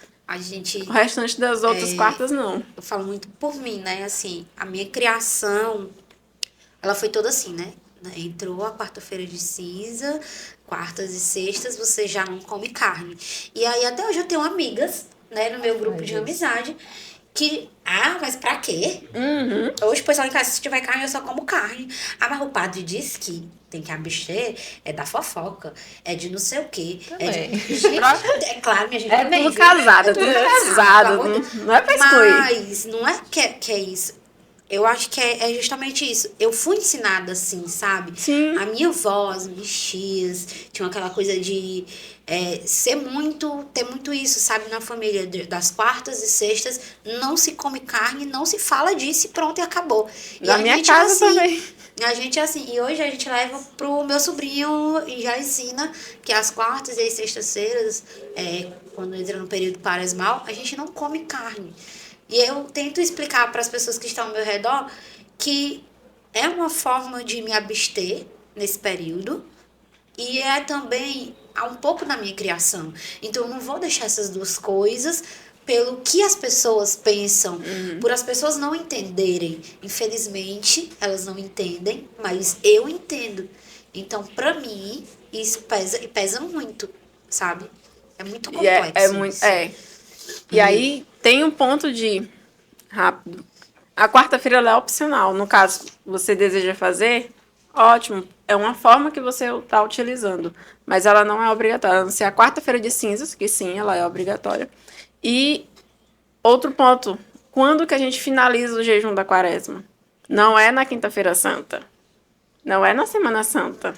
O restante das outras quartas, não. Eu falo muito por mim, né? Assim, a minha criação, ela foi toda assim, né? Entrou a quarta-feira de cinza, quartas e sextas, você já não come carne. E aí, até hoje, eu tenho amigas, né, no meu grupo de amizade, que, mas pra quê? Hoje, o pessoal em casa, se tiver carne, eu só como carne. Mas o padre disse que tem que abster, é da fofoca, é de não sei o quê. Gente, é claro, minha gente. É tudo casado, tudo casado. Não é pra excluir. Mas não é que é isso. Eu acho que é justamente isso. Eu fui ensinada assim, sabe? Sim. A minha avó, as minhas tias, tinham aquela coisa de ter muito isso, sabe? Na família, das quartas e sextas, não se come carne, não se fala disso e pronto, e acabou. Na minha casa também. A gente é assim, e hoje a gente leva pro meu sobrinho e já ensina que as quartas e as sextas-feiras, quando entra no período quaresmal, a gente não come carne. E eu tento explicar para as pessoas que estão ao meu redor que é uma forma de me abster nesse período e é também um pouco da minha criação. Então, eu não vou deixar essas duas coisas pelo que as pessoas pensam, por as pessoas não entenderem. Infelizmente, elas não entendem, mas eu entendo. Então, para mim, isso pesa muito, sabe? É muito complexo. E aí, tem um ponto rápido. A quarta-feira ela é opcional. No caso, você deseja fazer, ótimo. É uma forma que você está utilizando. Mas ela não é obrigatória. A não ser a quarta-feira de cinzas, que sim, ela é obrigatória. E outro ponto. Quando que a gente finaliza o jejum da quaresma? Não é na quinta-feira santa. Não é na Semana Santa.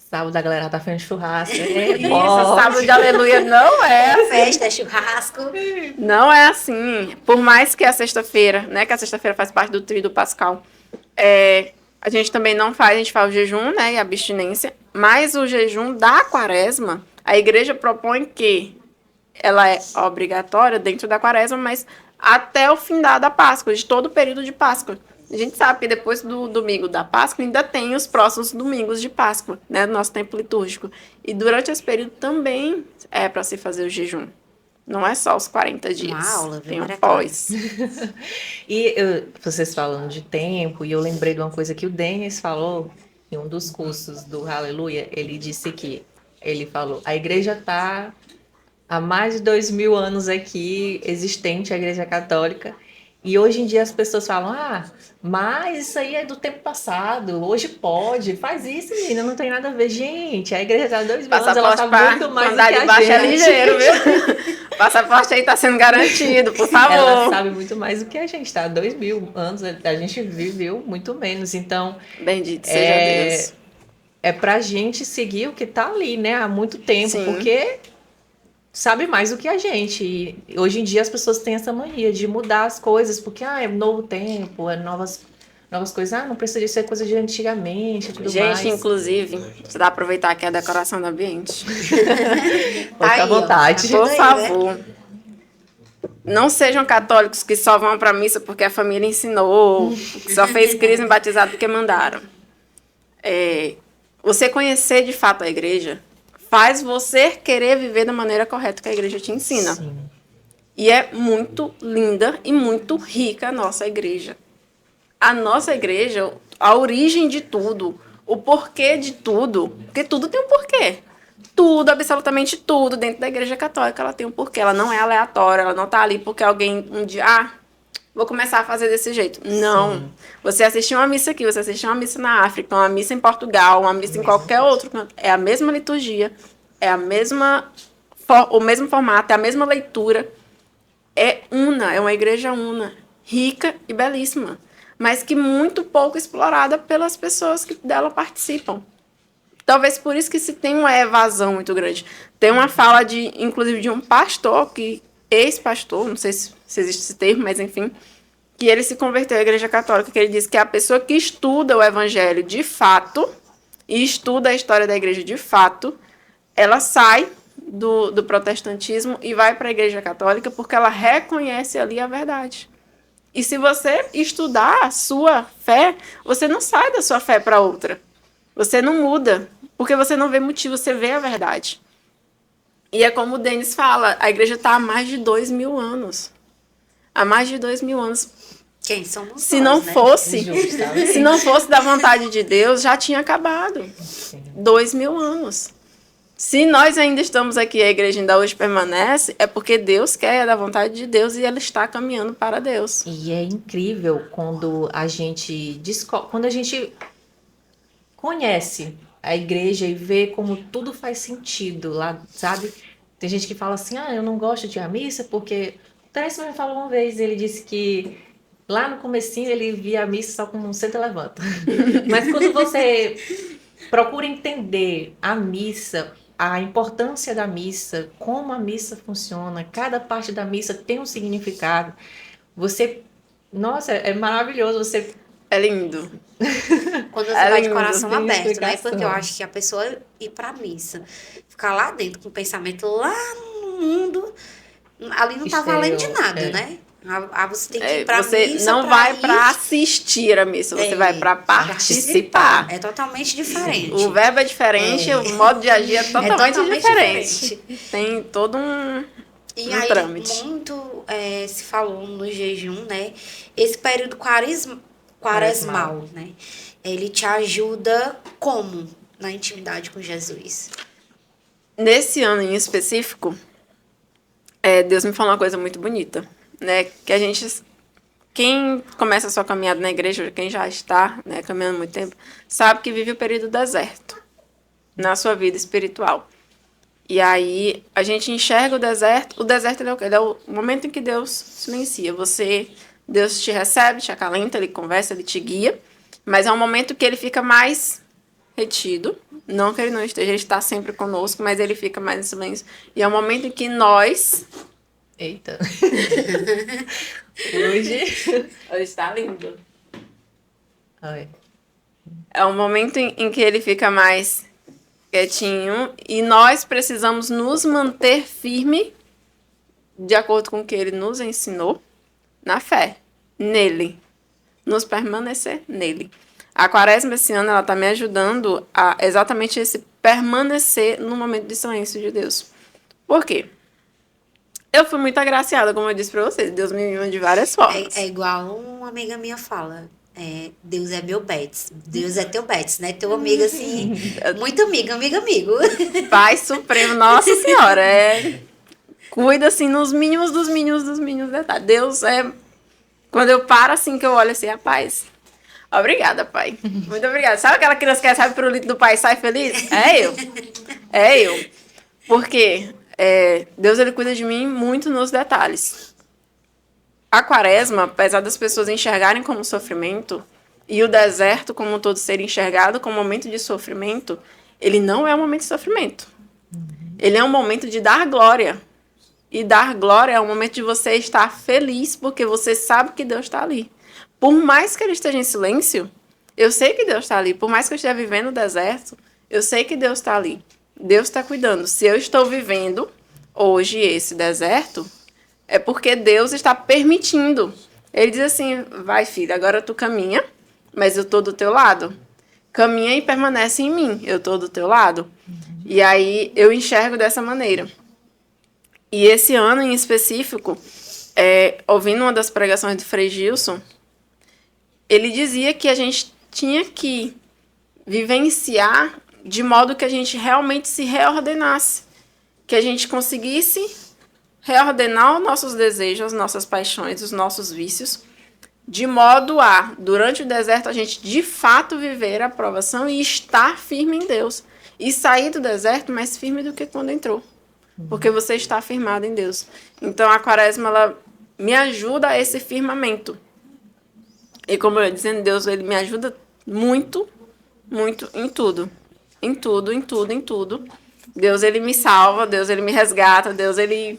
Sábado a galera tá fazendo churrasco. Isso, sábado de aleluia não é assim. Festa, é churrasco. Não é assim. Por mais que a sexta-feira, né? Que a sexta-feira faz parte do tríduo pascal. A gente também não faz, a gente faz o jejum, né? E a abstinência. Mas o jejum da quaresma, a igreja propõe que ela é obrigatória dentro da quaresma, mas até o fim da Páscoa, de todo o período de Páscoa. A gente sabe que depois do domingo da Páscoa ainda tem os próximos domingos de Páscoa, né, do nosso tempo litúrgico. E durante esse período também é para se fazer o jejum. Não é só os 40 dias. Uma aula, tem um pós. E vocês falando de tempo, e eu lembrei de uma coisa que o Denis falou em um dos cursos do Aleluia. Ele disse que, ele falou, a igreja está há mais de 2000 anos aqui, existente a igreja católica. E hoje em dia as pessoas falam, mas isso aí é do tempo passado, hoje pode, faz isso, menina, não tem nada a ver. Gente, a igreja está há 2000 anos, ela sabe muito mais do que a gente. É ligeiro, viu? Passaporte aí está sendo garantido, por favor. Ela sabe muito mais do que a gente, tá? 2000 anos, a gente viveu muito menos, então... Bendito seja Deus. É pra gente seguir o que tá ali, né, há muito tempo, Sim. porque... sabe mais do que a gente. E hoje em dia as pessoas têm essa mania de mudar as coisas, porque é novo tempo, é novas coisas. Não precisa disso, é coisa de antigamente, tudo mais. Gente, inclusive, você dá pra aproveitar aqui a decoração do ambiente. Fica à vontade. Por favor. Não sejam católicos que só vão pra missa porque a família ensinou, que só fez crisma batizado porque mandaram. Você conhecer de fato a igreja faz você querer viver da maneira correta que a igreja te ensina. Sim. E é muito linda e muito rica a nossa igreja. A nossa igreja, a origem de tudo, o porquê de tudo, porque tudo tem um porquê. Tudo, absolutamente tudo, dentro da igreja católica, ela tem um porquê. Ela não é aleatória, ela não está ali porque alguém um dia, vou começar a fazer desse jeito. Não. Sim. Você assistiu uma missa aqui, você assistiu uma missa na África, uma missa em Portugal, uma missa em qualquer outro canto. É a mesma liturgia, é a mesma, o mesmo formato, é a mesma leitura. É uma igreja una, rica e belíssima, mas que muito pouco explorada pelas pessoas que dela participam. Talvez por isso que se tem uma evasão muito grande. Tem uma fala, inclusive, de um pastor, ex-pastor, não sei se existe esse termo, mas enfim, que ele se converteu à Igreja Católica, que ele disse que a pessoa que estuda o Evangelho de fato e estuda a história da Igreja de fato, ela sai do protestantismo e vai para a Igreja Católica porque ela reconhece ali a verdade. E se você estudar a sua fé, você não sai da sua fé para outra. Você não muda, porque você não vê motivo, você vê a verdade. E é como o Denis fala, a igreja está há mais de 2.000 anos. Há mais de 2.000 anos. Quem somos se nós, não né? fosse, se não fosse da vontade de Deus, já tinha acabado. 2.000 anos. Se nós ainda estamos aqui, a igreja ainda hoje permanece, é porque Deus quer, é da vontade de Deus e ela está caminhando para Deus. E é incrível quando a gente conhece a igreja e vê como tudo faz sentido lá, sabe? Tem gente que fala assim, eu não gosto de ir à missa porque... O Terence me falou uma vez, ele disse que lá no comecinho ele via a missa só com um senta e levanta. Mas quando você procura entender a missa, a importância da missa, como a missa funciona, cada parte da missa tem um significado, nossa, é maravilhoso, você... É lindo. Quando você vai de coração aberto, né? Porque eu acho que a pessoa ir pra missa, ficar lá dentro com o pensamento lá no mundo, ali não tá valendo de nada, né? Você tem que ir pra você missa. Você não vai pra assistir a missa, você vai pra participar. É totalmente diferente. O verbo é diferente, o modo de agir é totalmente diferente. Tem todo um trâmite. Muito se falou no jejum, né? Esse período quaresmal, né? Ele te ajuda como na intimidade com Jesus? Nesse ano em específico, Deus me falou uma coisa muito bonita, né? Que a gente, quem começa a sua caminhada na igreja, quem já está, né, caminhando há muito tempo, sabe que vive o período deserto na sua vida espiritual. E aí a gente enxerga o deserto. O deserto ele é o momento em que Deus silencia. Deus te recebe, te acalenta, ele conversa, ele te guia. Mas é um momento que ele fica mais retido. Não que ele não esteja, ele está sempre conosco, mas ele fica mais em silêncio. E é um momento em que nós... Eita! Hoje está lindo. Oi. É um momento em que ele fica mais quietinho e nós precisamos nos manter firme de acordo com o que ele nos ensinou na fé, nele. Nos permanecer nele. A quaresma esse ano, ela está me ajudando a exatamente esse permanecer no momento de silêncio de Deus. Por quê? Eu fui muito agraciada, como eu disse para vocês. Deus me mima de várias formas. É igual uma amiga minha fala. Deus é meu Bets. Deus é teu Bets, né? Teu amigo, assim, muito amigo. Pai Supremo, Nossa Senhora. Cuida, assim, nos mínimos dos mínimos dos mínimos detalhes. Deus é... Quando eu paro, assim, que eu olho assim, rapaz... Obrigada, pai. Muito obrigada. Sabe aquela criança que recebe pro litro do pai e sai feliz? É eu. Porque Deus, ele cuida de mim muito nos detalhes. A quaresma, apesar das pessoas enxergarem como sofrimento, e o deserto como um todo ser enxergado como um momento de sofrimento, ele não é um momento de sofrimento. Ele é um momento de dar glória. E dar glória é um momento de você estar feliz, porque você sabe que Deus está ali. Por mais que ele esteja em silêncio, eu sei que Deus está ali. Por mais que eu esteja vivendo no deserto, eu sei que Deus está ali. Deus está cuidando. Se eu estou vivendo hoje esse deserto, é porque Deus está permitindo. Ele diz assim, vai filha, agora tu caminha, mas eu estou do teu lado. Caminha e permanece em mim, eu estou do teu lado. E aí eu enxergo dessa maneira. E esse ano em específico, ouvindo uma das pregações do Frei Gilson, ele dizia que a gente tinha que vivenciar de modo que a gente realmente se reordenasse. Que a gente conseguisse reordenar os nossos desejos, as nossas paixões, os nossos vícios, de modo a, durante o deserto, a gente de fato viver a provação e estar firme em Deus. E sair do deserto mais firme do que quando entrou. Porque você está firmado em Deus. Então, a quaresma, ela me ajuda a esse firmamento. E como eu ia dizendo, Deus, ele me ajuda muito, muito em tudo. Em tudo, em tudo, em tudo. Deus, ele me salva, Deus, ele me resgata, Deus, ele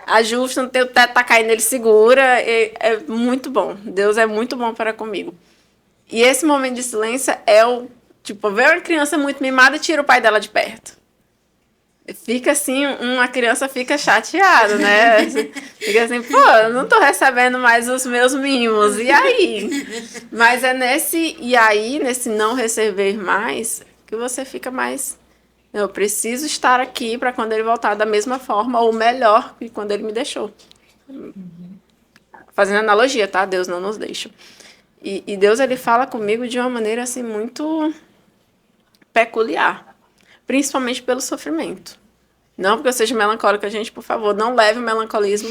ajusta, o teto tá caindo, ele segura. É muito bom. Deus é muito bom para comigo. E esse momento de silêncio é o, tipo, ver uma criança muito mimada e tira o pai dela de perto. Fica assim, uma criança fica chateada, né? Fica assim, pô, eu não tô recebendo mais os meus mimos, e aí? Mas é nesse e aí, nesse não receber mais, que você fica mais... Eu preciso estar aqui para quando ele voltar da mesma forma, ou melhor, que quando ele me deixou. Fazendo analogia, tá? Deus não nos deixa. E Deus, ele fala comigo de uma maneira, assim, muito peculiar. Principalmente pelo sofrimento. Não porque eu seja melancólica, gente, por favor, não leve o melancolismo,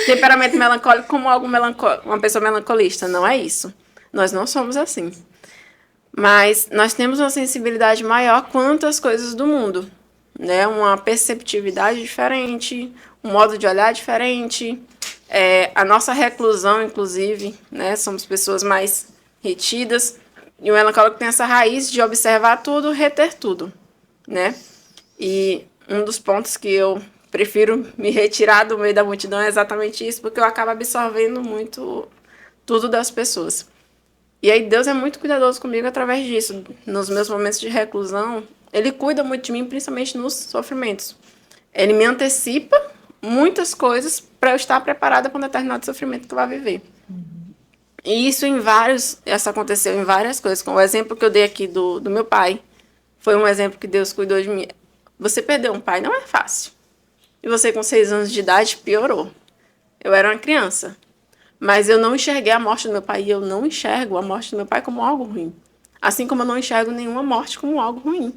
temperamento melancólico como algo melancólico, uma pessoa melancolista. Não é isso. Nós não somos assim. Mas nós temos uma sensibilidade maior quanto às coisas do mundo, né? Uma perceptividade diferente, um modo de olhar diferente, a nossa reclusão, inclusive, né? Somos pessoas mais retidas, e o melancólico tem essa raiz de observar tudo, reter tudo, né? E um dos pontos que eu prefiro me retirar do meio da multidão é exatamente isso, porque eu acabo absorvendo muito tudo das pessoas. E aí Deus é muito cuidadoso comigo através disso. Nos meus momentos de reclusão, ele cuida muito de mim, principalmente nos sofrimentos. Ele me antecipa muitas coisas para eu estar preparada para um determinado sofrimento que eu vou viver. E isso isso aconteceu em várias coisas. Com o exemplo que eu dei aqui do meu pai, foi um exemplo que Deus cuidou de mim. Você perder um pai não é fácil. E você com 6 anos de idade piorou. Eu era uma criança. Mas eu não enxerguei a morte do meu pai. E eu não enxergo a morte do meu pai como algo ruim. Assim como eu não enxergo nenhuma morte como algo ruim.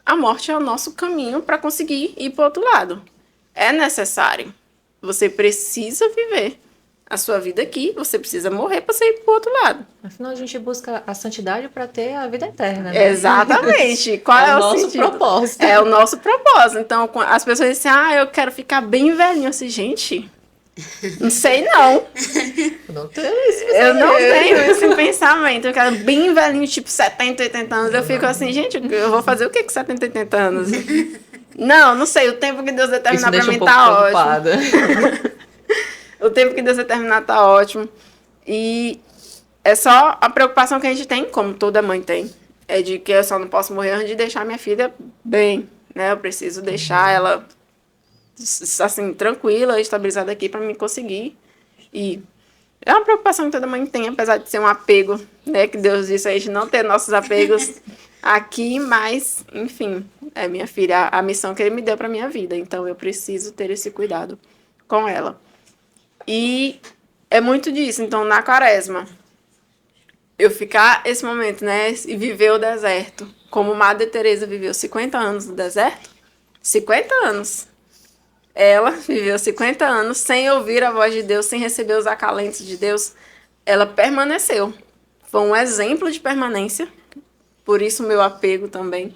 A morte é o nosso caminho para conseguir ir para o outro lado. É necessário. Você precisa viver a sua vida aqui, você precisa morrer para você ir para o outro lado. Afinal, a gente busca a santidade para ter a vida eterna, né? Exatamente. Qual é o nosso sentido? propósito. É o nosso propósito. Então, as pessoas dizem assim, eu quero ficar bem velhinho. Assim, gente, não sei não. Não tenho isso. Eu não tenho esse pensamento. Eu quero bem velhinho, tipo 70, 80 anos. Eu fico assim, gente, eu vou fazer o que com 70, 80 anos? Não sei. O tempo que Deus determinar para mim tá ótimo. O tempo que Deus determinar tá ótimo. E é só a preocupação que a gente tem, como toda mãe tem. É de que eu só não posso morrer antes de deixar minha filha bem, né? Eu preciso deixar ela, assim, tranquila, estabilizada aqui para mim conseguir. E é uma preocupação que toda mãe tem, apesar de ser um apego, né? Que Deus disse a gente não ter nossos apegos aqui, mas, enfim, é minha filha, a missão que Ele me deu para minha vida. Então, eu preciso ter esse cuidado com ela. E é muito disso. Então, na quaresma, eu ficar esse momento, né, e viver o deserto, como Madre Teresa viveu 50 anos no deserto, 50 anos. Ela viveu 50 anos sem ouvir a voz de Deus, sem receber os acalentos de Deus. Ela permaneceu. Foi um exemplo de permanência, por isso o meu apego também.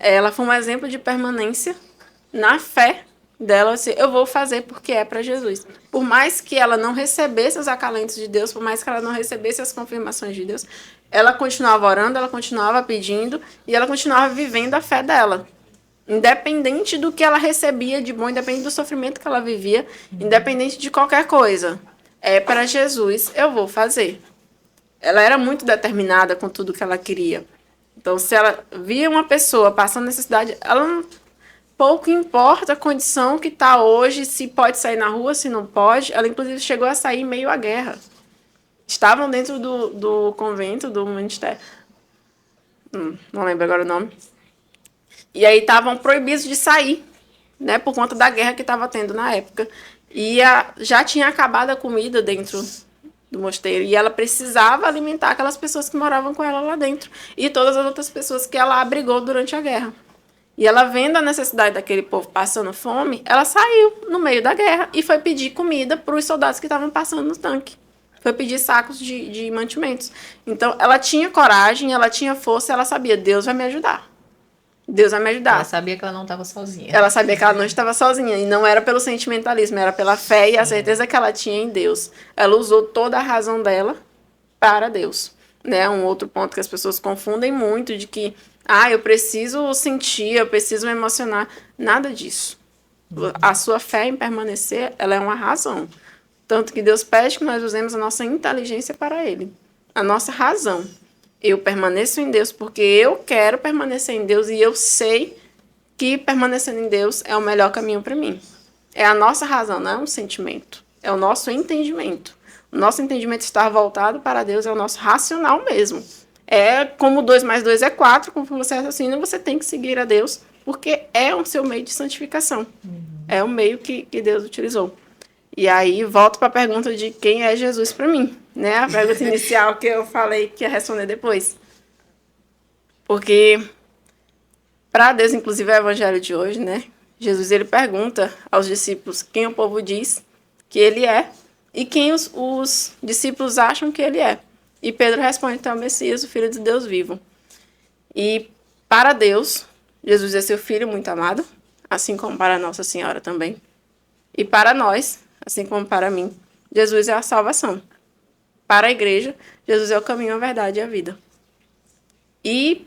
Ela foi um exemplo de permanência na fé dela, assim, eu vou fazer porque é para Jesus. Por mais que ela não recebesse os acalentos de Deus, por mais que ela não recebesse as confirmações de Deus, ela continuava orando, ela continuava pedindo e ela continuava vivendo a fé dela. Independente do que ela recebia de bom, independente do sofrimento que ela vivia, independente de qualquer coisa. É para Jesus, eu vou fazer. Ela era muito determinada com tudo que ela queria. Então, se ela via uma pessoa passando necessidade, ela não... Pouco importa a condição que está hoje, se pode sair na rua, se não pode. Ela, inclusive, chegou a sair meio à guerra. Estavam dentro do convento, do ministério. Não lembro agora o nome. E aí estavam proibidos de sair, né, por conta da guerra que estava tendo na época. E já tinha acabado a comida dentro do mosteiro. E ela precisava alimentar aquelas pessoas que moravam com ela lá dentro. E todas as outras pessoas que ela abrigou durante a guerra. E ela vendo a necessidade daquele povo passando fome, ela saiu no meio da guerra e foi pedir comida para os soldados que estavam passando no tanque. Foi pedir sacos de mantimentos. Então, ela tinha coragem, ela tinha força, ela sabia, Deus vai me ajudar. Deus vai me ajudar. Ela sabia que ela não estava sozinha. Ela sabia que ela não estava sozinha. E não era pelo sentimentalismo, era pela fé e a certeza que ela tinha em Deus. Ela usou toda a razão dela para Deus. Né? Um outro ponto que as pessoas confundem muito, de que, eu preciso sentir, eu preciso me emocionar. Nada disso. A sua fé em permanecer, ela é uma razão. Tanto que Deus pede que nós usemos a nossa inteligência para Ele. A nossa razão. Eu permaneço em Deus porque eu quero permanecer em Deus e eu sei que permanecendo em Deus é o melhor caminho para mim. É a nossa razão, não é um sentimento. É o nosso entendimento. O nosso entendimento estar voltado para Deus é o nosso racional mesmo. É como 2 mais 2 é 4, como você raciocina, você tem que seguir a Deus porque é o seu meio de santificação. É o meio que Deus utilizou. E aí, volto para a pergunta de quem é Jesus para mim, né? A pergunta inicial que eu falei que ia responder depois. Porque, para Deus, inclusive, é o evangelho de hoje, né? Jesus, ele pergunta aos discípulos quem o povo diz que ele é e quem os discípulos acham que ele é. E Pedro responde, então, o Messias, o Filho de Deus vivo. E, para Deus, Jesus é seu Filho muito amado, assim como para Nossa Senhora também. E para nós, assim como para mim, Jesus é a salvação. Para a igreja, Jesus é o caminho, a verdade e a vida. E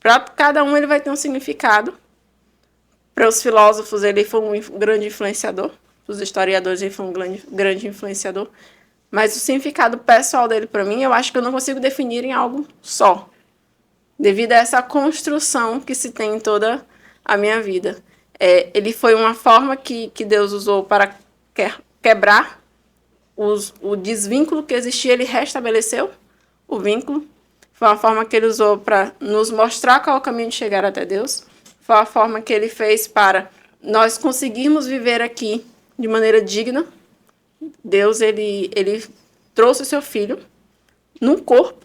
para cada um ele vai ter um significado. Para os filósofos ele foi um grande influenciador. Para os historiadores ele foi um grande influenciador. Mas o significado pessoal dele para mim, eu acho que eu não consigo definir em algo só. Devido a essa construção que se tem em toda a minha vida. Ele foi uma forma que Deus usou para quebrar o desvínculo que existia, ele restabeleceu o vínculo. Foi uma forma que ele usou para nos mostrar qual é o caminho de chegar até Deus. Foi a forma que ele fez para nós conseguirmos viver aqui de maneira digna. Deus, ele trouxe o seu Filho num corpo,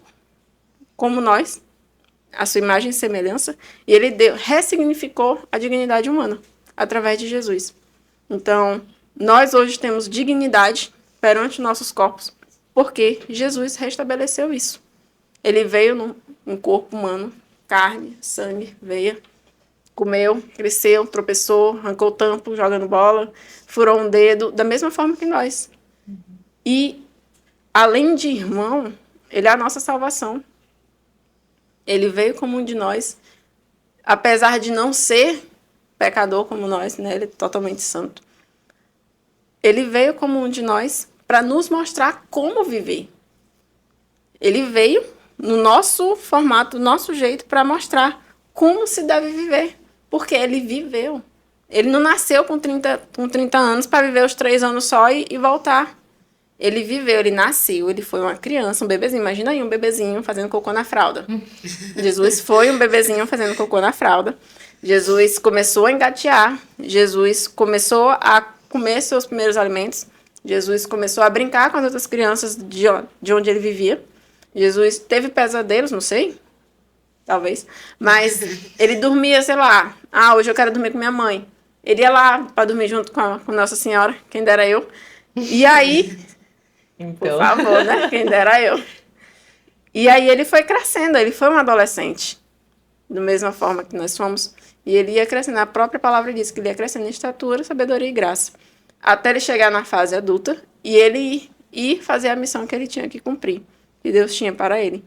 como nós, a sua imagem e semelhança, e ele ressignificou a dignidade humana através de Jesus. Então, nós hoje temos dignidade perante nossos corpos, porque Jesus restabeleceu isso. Ele veio num corpo humano, carne, sangue, veia, comeu, cresceu, tropeçou, arrancou o tampo, jogando bola, furou um dedo, da mesma forma que nós. E, além de irmão, ele é a nossa salvação. Ele veio como um de nós, apesar de não ser pecador como nós, né? Ele é totalmente santo. Ele veio como um de nós para nos mostrar como viver. Ele veio no nosso formato, no nosso jeito, para mostrar como se deve viver. Porque ele viveu. Ele não nasceu com 30 anos para viver os 3 anos só e voltar. Ele viveu, ele nasceu, ele foi uma criança, um bebezinho. Imagina aí um bebezinho fazendo cocô na fralda. Jesus foi um bebezinho fazendo cocô na fralda. Jesus começou a engatear. Jesus começou a comer seus primeiros alimentos. Jesus começou a brincar com as outras crianças de onde ele vivia. Jesus teve pesadelos, não sei, talvez. Mas ele dormia, sei lá. Hoje eu quero dormir com minha mãe. Ele ia lá para dormir junto com Nossa Senhora, quem dera eu. E aí... Então. Por favor, né? Quem dera eu. E aí ele foi crescendo, ele foi um adolescente. Da mesma forma que nós fomos. E ele ia crescendo. A própria palavra diz que ele ia crescendo em estatura, sabedoria e graça. Até ele chegar na fase adulta e ele ir fazer a missão que ele tinha que cumprir. Que Deus tinha para ele.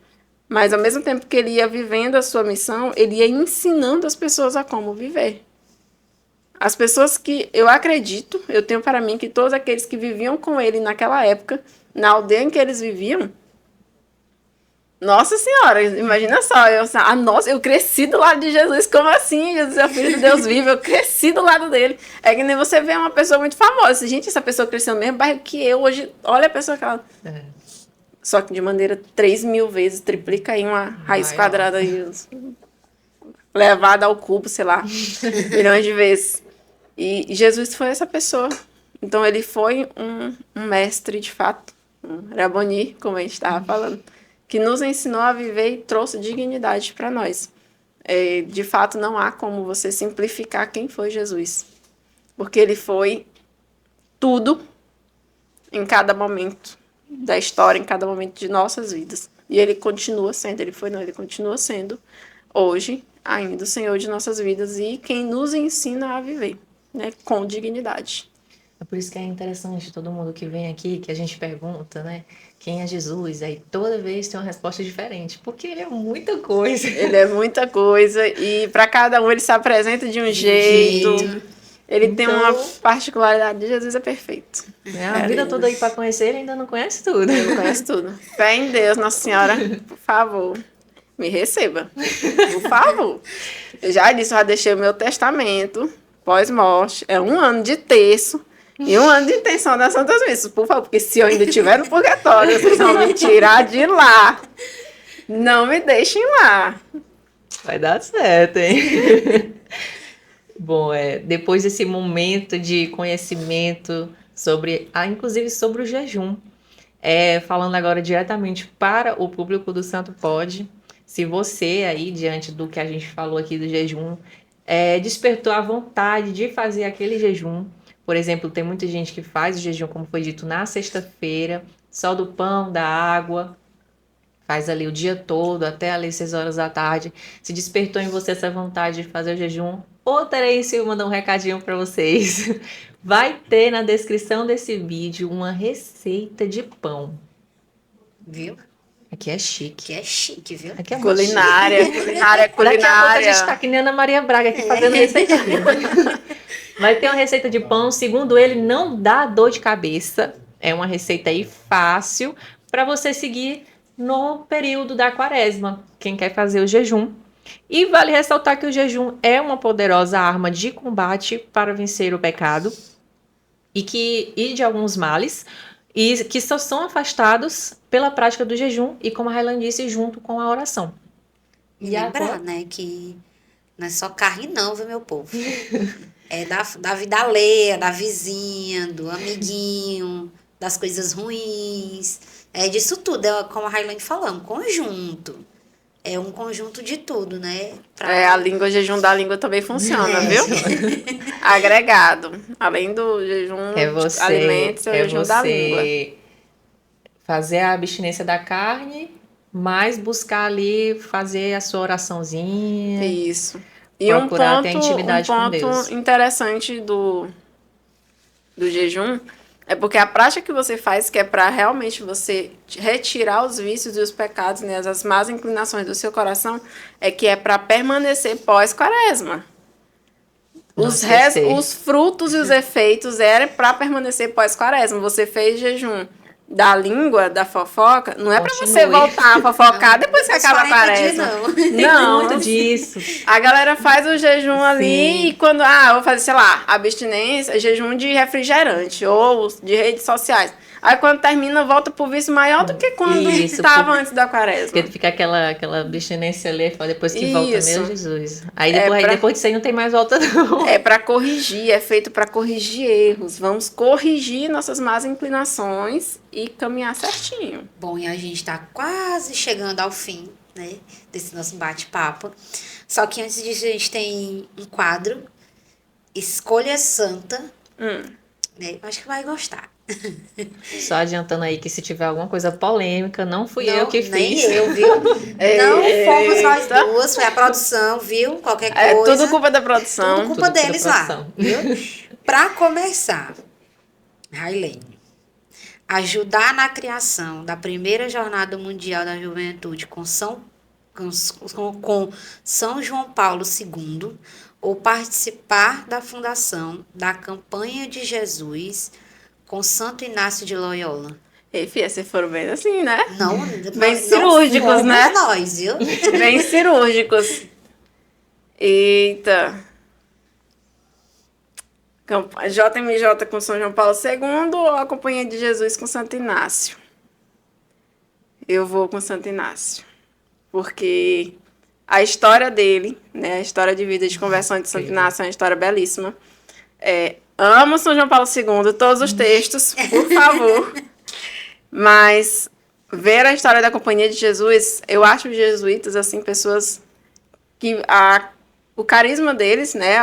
Mas ao mesmo tempo que ele ia vivendo a sua missão, ele ia ensinando as pessoas a como viver. As pessoas que eu acredito, eu tenho para mim que todos aqueles que viviam com ele naquela época, na aldeia em que eles viviam, Nossa Senhora, imagina só, eu cresci do lado de Jesus, como assim? Jesus é o Filho de Deus vivo, eu cresci do lado dele. É que nem você vê uma pessoa muito famosa, gente, essa pessoa cresceu no mesmo bairro que eu, hoje, olha a pessoa que ela... Só que de maneira 3.000 vezes, triplica aí uma raiz quadrada aí, levada ao cubo, sei lá, milhões de vezes. E Jesus foi essa pessoa. Então ele foi um mestre de fato, um Raboni, como a gente estava falando, que nos ensinou a viver e trouxe dignidade para nós. De fato, não há como você simplificar quem foi Jesus. Porque ele foi tudo em cada momento da história, em cada momento de nossas vidas. E ele continua sendo, ele continua sendo hoje ainda o Senhor de nossas vidas e quem nos ensina a viver, né, com dignidade. É por isso que é interessante todo mundo que vem aqui, que a gente pergunta, né? Quem é Jesus? Aí toda vez tem uma resposta diferente, porque ele é muita coisa. Ele é muita coisa e para cada um ele se apresenta de um jeito. Ele tem uma particularidade. Jesus é perfeito. A vida toda aí para conhecer, ele ainda não conhece tudo. Ele conhece tudo. Fé em Deus, Nossa Senhora, por favor, me receba. Por favor. Eu já disse, eu já deixei o meu testamento pós-morte. É 1 ano de terço. E 1 ano de intenção das Santas Missas, por favor, porque se eu ainda estiver no purgatório, vocês vão me tirar de lá. Não me deixem lá. Vai dar certo, hein? Bom, depois desse momento de conhecimento sobre, inclusive sobre o jejum, falando agora diretamente para o público do Santo Pode, se você aí, diante do que a gente falou aqui do jejum, despertou a vontade de fazer aquele jejum. Por exemplo, tem muita gente que faz o jejum, como foi dito, na sexta-feira, só do pão, da água, faz ali o dia todo, até ali 6 horas da tarde. Se despertou em você essa vontade de fazer o jejum, ou Terence mandar um recadinho para vocês. Vai ter na descrição desse vídeo uma receita de pão. Viu? Aqui é chique. Que é chique, viu? Aqui é Culinária. Daqui a pouco a gente tá que nem Ana Maria Braga aqui fazendo receita. Vai ter uma receita de pão, segundo ele, não dá dor de cabeça. É uma receita aí fácil para você seguir no período da quaresma, quem quer fazer o jejum. E vale ressaltar que o jejum é uma poderosa arma de combate para vencer o pecado e de alguns males, e que só são afastados pela prática do jejum e, como a Raylan disse, junto com a oração. E lembrar, né, que não é só carne não, viu, meu povo? É da vida alheia, da vizinha, do amiguinho, das coisas ruins. É disso tudo, como a Raylan falou, um conjunto. É um conjunto de tudo, né? A língua, o jejum da língua também funciona, viu? Agregado. Além do jejum de alimentos, é o jejum da língua. Fazer a abstinência da carne, mas buscar ali fazer a sua oraçãozinha. Isso. E um ponto interessante do jejum é porque a prática que você faz, que é para realmente você retirar os vícios e os pecados, né, as más inclinações do seu coração, é para permanecer pós-quaresma. Os frutos e os efeitos eram para permanecer pós-quaresma. Você fez jejum da língua, da fofoca, não é para você voltar a fofocar depois que acaba a quaresma. Não, muito disso. A galera faz o jejum ali e quando, vou fazer, sei lá, abstinência, jejum de refrigerante ou de redes sociais. Aí quando termina, volta pro vício maior do que quando estava antes da quaresma. Porque fica aquela abstinência ali, depois que volta, meu Jesus. Aí depois disso aí não tem mais volta não. É para corrigir, é feito para corrigir erros. Vamos corrigir nossas más inclinações e caminhar certinho. Bom, e a gente tá quase chegando ao fim, né, desse nosso bate-papo. Só que antes disso a gente tem um quadro, Escolha Santa, né, acho que vai gostar. Só adiantando aí que se tiver alguma coisa polêmica, não fui eu que fiz. Nem eu, viu? Não fomos nós duas, foi a produção, viu? Qualquer coisa. É tudo culpa da produção. Tudo culpa deles lá, viu? Pra começar, Railene, ajudar na criação da primeira Jornada Mundial da Juventude com São João Paulo II, ou participar da fundação da Campanha de Jesus com Santo Inácio de Loyola. E, filha, vocês foram bem assim, né? Não, bem cirúrgicos, né? Nós, viu? Bem cirúrgicos. Eita. JMJ com São João Paulo II ou a Companhia de Jesus com Santo Inácio? Eu vou com Santo Inácio. Porque a história dele, né, a história de vida de conversão de Santo Inácio é uma história belíssima. Amo São João Paulo II, todos os textos, por favor. Mas ver a história da Companhia de Jesus, eu acho os jesuítas, assim, pessoas que o carisma deles, né,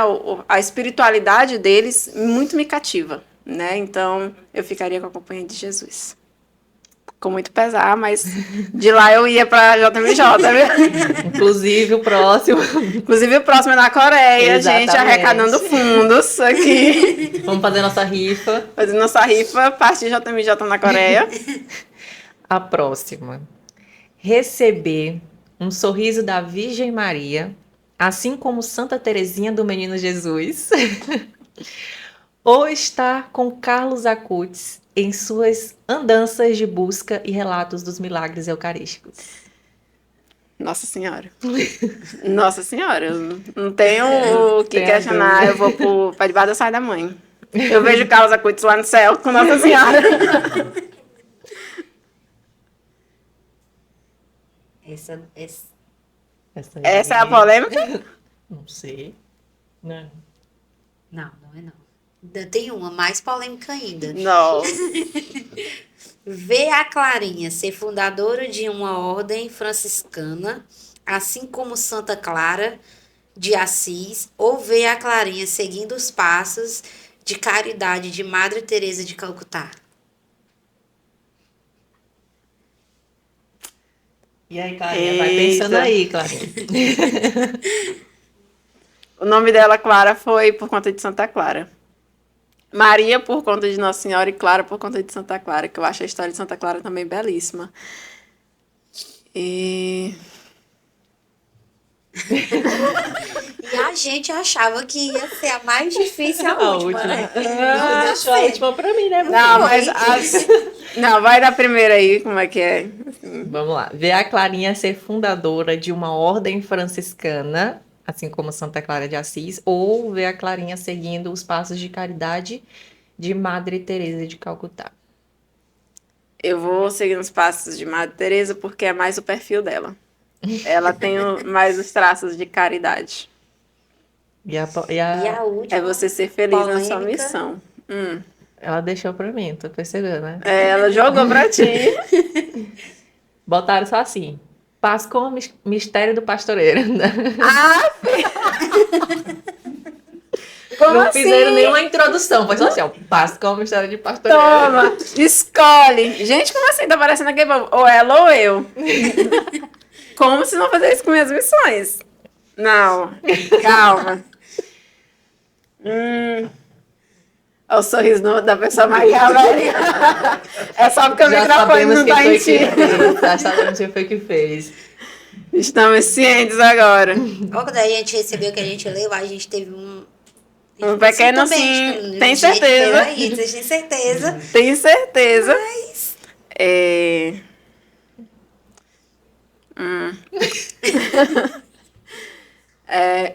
a espiritualidade deles, muito me cativa, né? Então, eu ficaria com a Companhia de Jesus. Com muito pesar, mas de lá eu ia para JMJ, viu? Inclusive, o próximo. Inclusive, o próximo é na Coreia, Exatamente. gente, arrecadando fundos aqui. Vamos fazer nossa rifa. Fazendo nossa rifa, parte de JMJ na Coreia. A próxima. Receber um sorriso da Virgem Maria, assim como Santa Teresinha do Menino Jesus. Ou estar com Carlos Acutis em suas andanças de busca e relatos dos milagres eucarísticos. Nossa Senhora. Nossa Senhora, eu não tenho o que Tem a questionar, eu vou para debaixo da saia da mãe. Eu vejo Carlos Acutis lá no céu com Nossa Senhora. Essa é a polêmica? Não sei. Não. Não, não é não. Ainda tem uma mais polêmica ainda. Não. Ver a Clarinha ser fundadora de uma ordem franciscana, assim como Santa Clara de Assis, ou ver a Clarinha seguindo os passos de caridade de Madre Teresa de Calcutá. E aí, Clarinha, vai pensando Eita. aí, Clarinha. O nome dela, Clara, foi por conta de Santa Clara. Maria por conta de Nossa Senhora e Clara por conta de Santa Clara, que eu acho a história de Santa Clara também belíssima. E a gente achava que ia ser a mais difícil a última, né? Deixou a última pra mim, né? não, mas não, vai da primeira aí, como é que é? Vamos lá. Ver a Clarinha ser fundadora de uma ordem franciscana, assim como Santa Clara de Assis, ou ver a Clarinha seguindo os passos de caridade de Madre Teresa de Calcutá. Eu vou seguir os passos de Madre Teresa porque é mais o perfil dela. Ela tem mais os traços de caridade. E a E a última. É você ser feliz na sua polêmica. missão. Ela deixou pra mim, tô percebendo, né? Ela jogou pra ti. Botaram só assim. Pascom, mistério do pastoreiro. Como Não assim? fizeram nenhuma introdução, foi só assim, ó. Pascom, mistério de pastoreiro. Toma, escolhe. Gente, como assim? Tá parecendo aqui ou ela ou eu. Como se não fazer isso com minhas missões? Não, calma. É o sorriso da pessoa maquiavélica. É só porque o microfone não tá em ti. Já sabemos quem foi que fez. Estamos cientes agora. Logo daí a gente recebeu que a gente leu, a gente teve um pequeno também, sim, tipo, tem do jeito que certeza. veio aí, vocês têm certeza. Tenho certeza.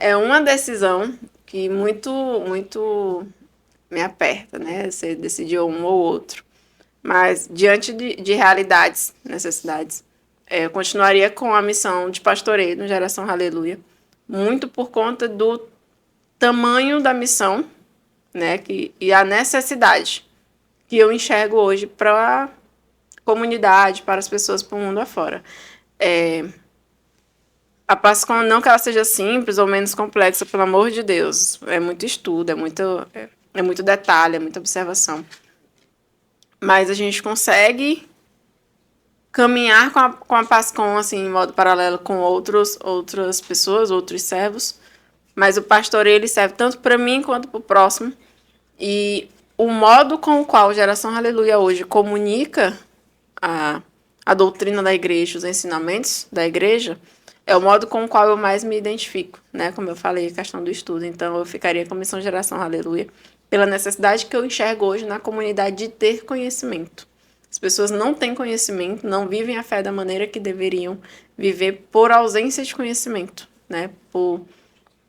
É uma decisão que muito me aperta, né? Você decidiu um ou outro. Mas, diante de realidades, necessidades, eu continuaria com a missão de pastoreio no Geração Aleluia, muito por conta do tamanho da missão, né? E a necessidade que eu enxergo hoje para a comunidade, para as pessoas, para o mundo afora. A Pascom, não que ela seja simples ou menos complexa, pelo amor de Deus. É muito estudo, é muito detalhe, é muita observação. Mas a gente consegue caminhar com a Pascom, assim, em modo paralelo com outras pessoas, outros servos. Mas o pastoreio, ele serve tanto para mim quanto para o próximo. E o modo com o qual a Geração Aleluia hoje comunica a doutrina da igreja, os ensinamentos da igreja, é o modo com o qual eu mais me identifico, né? Como eu falei, a questão do estudo. Então, eu ficaria com a missão Geração Aleluia pela necessidade que eu enxergo hoje na comunidade de ter conhecimento. As pessoas não têm conhecimento, não vivem a fé da maneira que deveriam viver por ausência de conhecimento, né? Por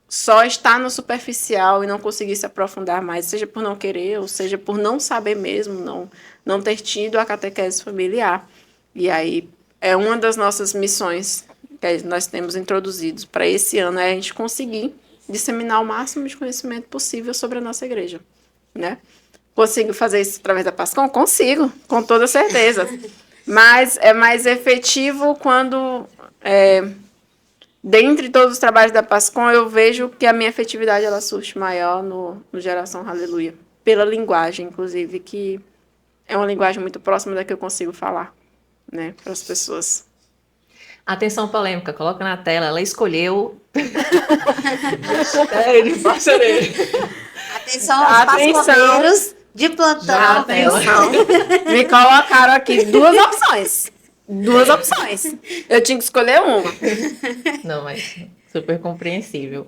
só estar no superficial e não conseguir se aprofundar mais, seja por não querer, ou seja por não saber mesmo, não ter tido a catequese familiar. E aí, é uma das nossas missões que nós temos introduzidos para esse ano, é a gente conseguir disseminar o máximo de conhecimento possível sobre a nossa igreja, né? Consigo fazer isso através da Pascom? Consigo, com toda certeza. Mas é mais efetivo quando dentre todos os trabalhos da Pascom, eu vejo que a minha efetividade ela surge maior no Geração Aleluia. Pela linguagem, inclusive, que é uma linguagem muito próxima da que eu consigo falar, né, para as pessoas. Atenção polêmica, coloca na tela. Ela escolheu. Atenção aos pasconeiros de plantão. Atenção. Me colocaram aqui duas opções. Eu tinha que escolher uma. Não, mas super compreensível.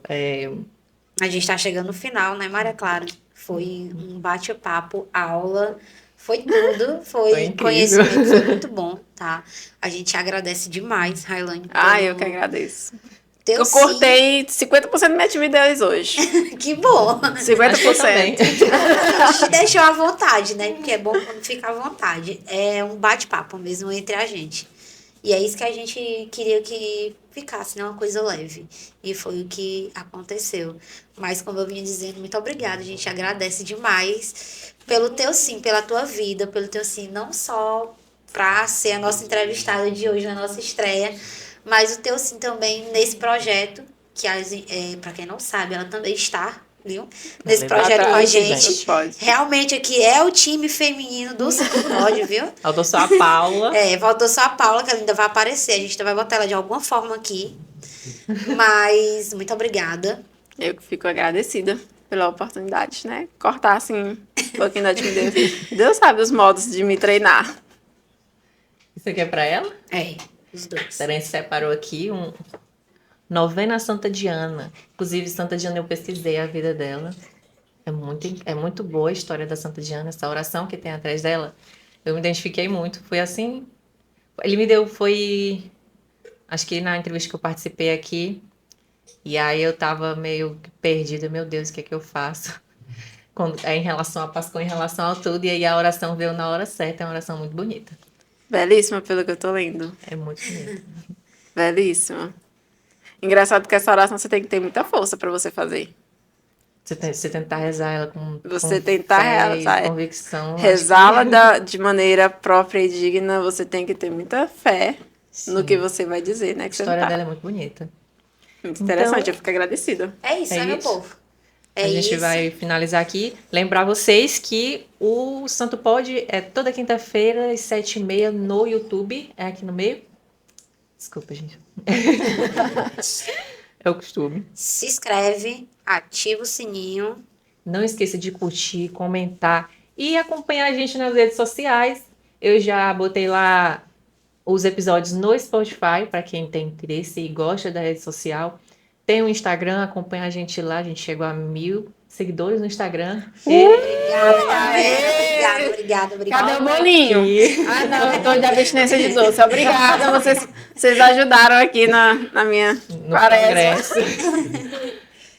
A gente tá chegando no final, né, Maria Clara? Foi um bate-papo, aula, foi tudo, foi incrível. conhecimento, foi muito bom, tá? A gente agradece demais, Railane. Eu que agradeço. Teu Eu sim. cortei 50% da minha timidez hoje. Que bom. 50%. A gente deixou à vontade, né? Porque é bom quando fica à vontade. É um bate-papo mesmo entre a gente. E é isso que a gente queria que ficasse, né? Uma coisa leve. E foi o que aconteceu. Mas, como eu vinha dizendo, muito obrigada. A gente agradece demais pelo teu sim, pela tua vida, pelo teu sim, não só para ser a nossa entrevistada de hoje, na nossa estreia, mas o teu sim também nesse projeto, que para quem não sabe, ela também está, viu? Nesse projeto com a gente. Realmente aqui é o time feminino do Santo Pode, viu? Faltou só a Paula. Faltou só a Paula, que ela ainda vai aparecer. A gente ainda vai botar ela de alguma forma aqui. Mas, muito obrigada. Eu que fico agradecida pela oportunidade, né? Cortar, assim, um pouquinho da timidez. Deus sabe os modos de me treinar. Isso aqui é pra ela? Os dois. A gente separou aqui Novena Santa Diana. Inclusive, Santa Diana, eu pesquisei a vida dela. É muito boa a história da Santa Diana, essa oração que tem atrás dela. Eu me identifiquei muito. Foi assim... Ele me deu... Acho que na entrevista que eu participei aqui. E aí eu tava meio perdida. Meu Deus, o que é que eu faço? Em relação à Pascom, em relação a tudo. E aí a oração veio na hora certa. É uma oração muito bonita. Belíssima, pelo que eu tô lendo. É muito bonita. Belíssima. Engraçado que essa oração você tem que ter muita força para você fazer. Você tentar rezar ela com tentar fé e convicção. Rezá-la de maneira própria e digna, você tem que ter muita fé no que você vai dizer, né? A história dela é muito bonita. Muito interessante, eu fico agradecida. É isso, né, meu povo? A gente vai finalizar aqui. Lembrar vocês que o Santo Pode é toda quinta-feira, às 7h30 no YouTube. É aqui no meio. Desculpa, gente. É o costume. Se inscreve, ativa o sininho. Não esqueça de curtir, comentar e acompanhar a gente nas redes sociais. Eu já botei lá os episódios no Spotify, para quem tem interesse e gosta da rede social. Tem o Instagram, acompanha a gente lá. A gente chegou a 1.000 seguidores no Instagram. Obrigada. Cadê o bolinho? Não, eu tô de abstinência de doce. Obrigada, vocês ajudaram aqui na minha congresso.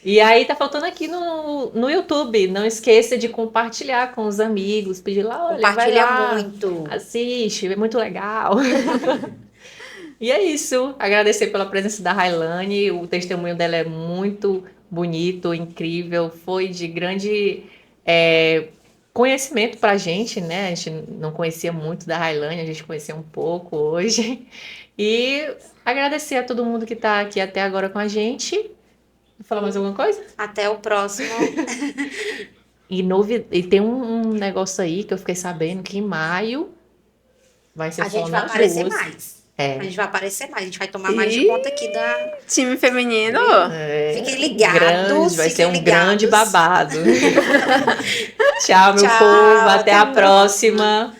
E aí tá faltando aqui no YouTube. Não esqueça de compartilhar com os amigos, pedir lá, olha, compartilha vai lá, muito. Assiste, é muito legal. E é isso. Agradecer pela presença da Railane. O testemunho dela é muito bonito, incrível. Foi de grande conhecimento pra gente, né? A gente não conhecia muito da Railane, a gente conhecia um pouco hoje. E agradecer a todo mundo que tá aqui até agora com a gente. Vou falar mais alguma coisa? Até o próximo. E tem um negócio aí que eu fiquei sabendo que em maio vai ser a só gente vai nas aparecer ruas. mais. É. A gente vai aparecer mais. A gente vai tomar mais de conta aqui da... Time feminino. Fiquem ligados. Vai ser um ligados. grande babado. Tchau, meu povo. Até a próxima.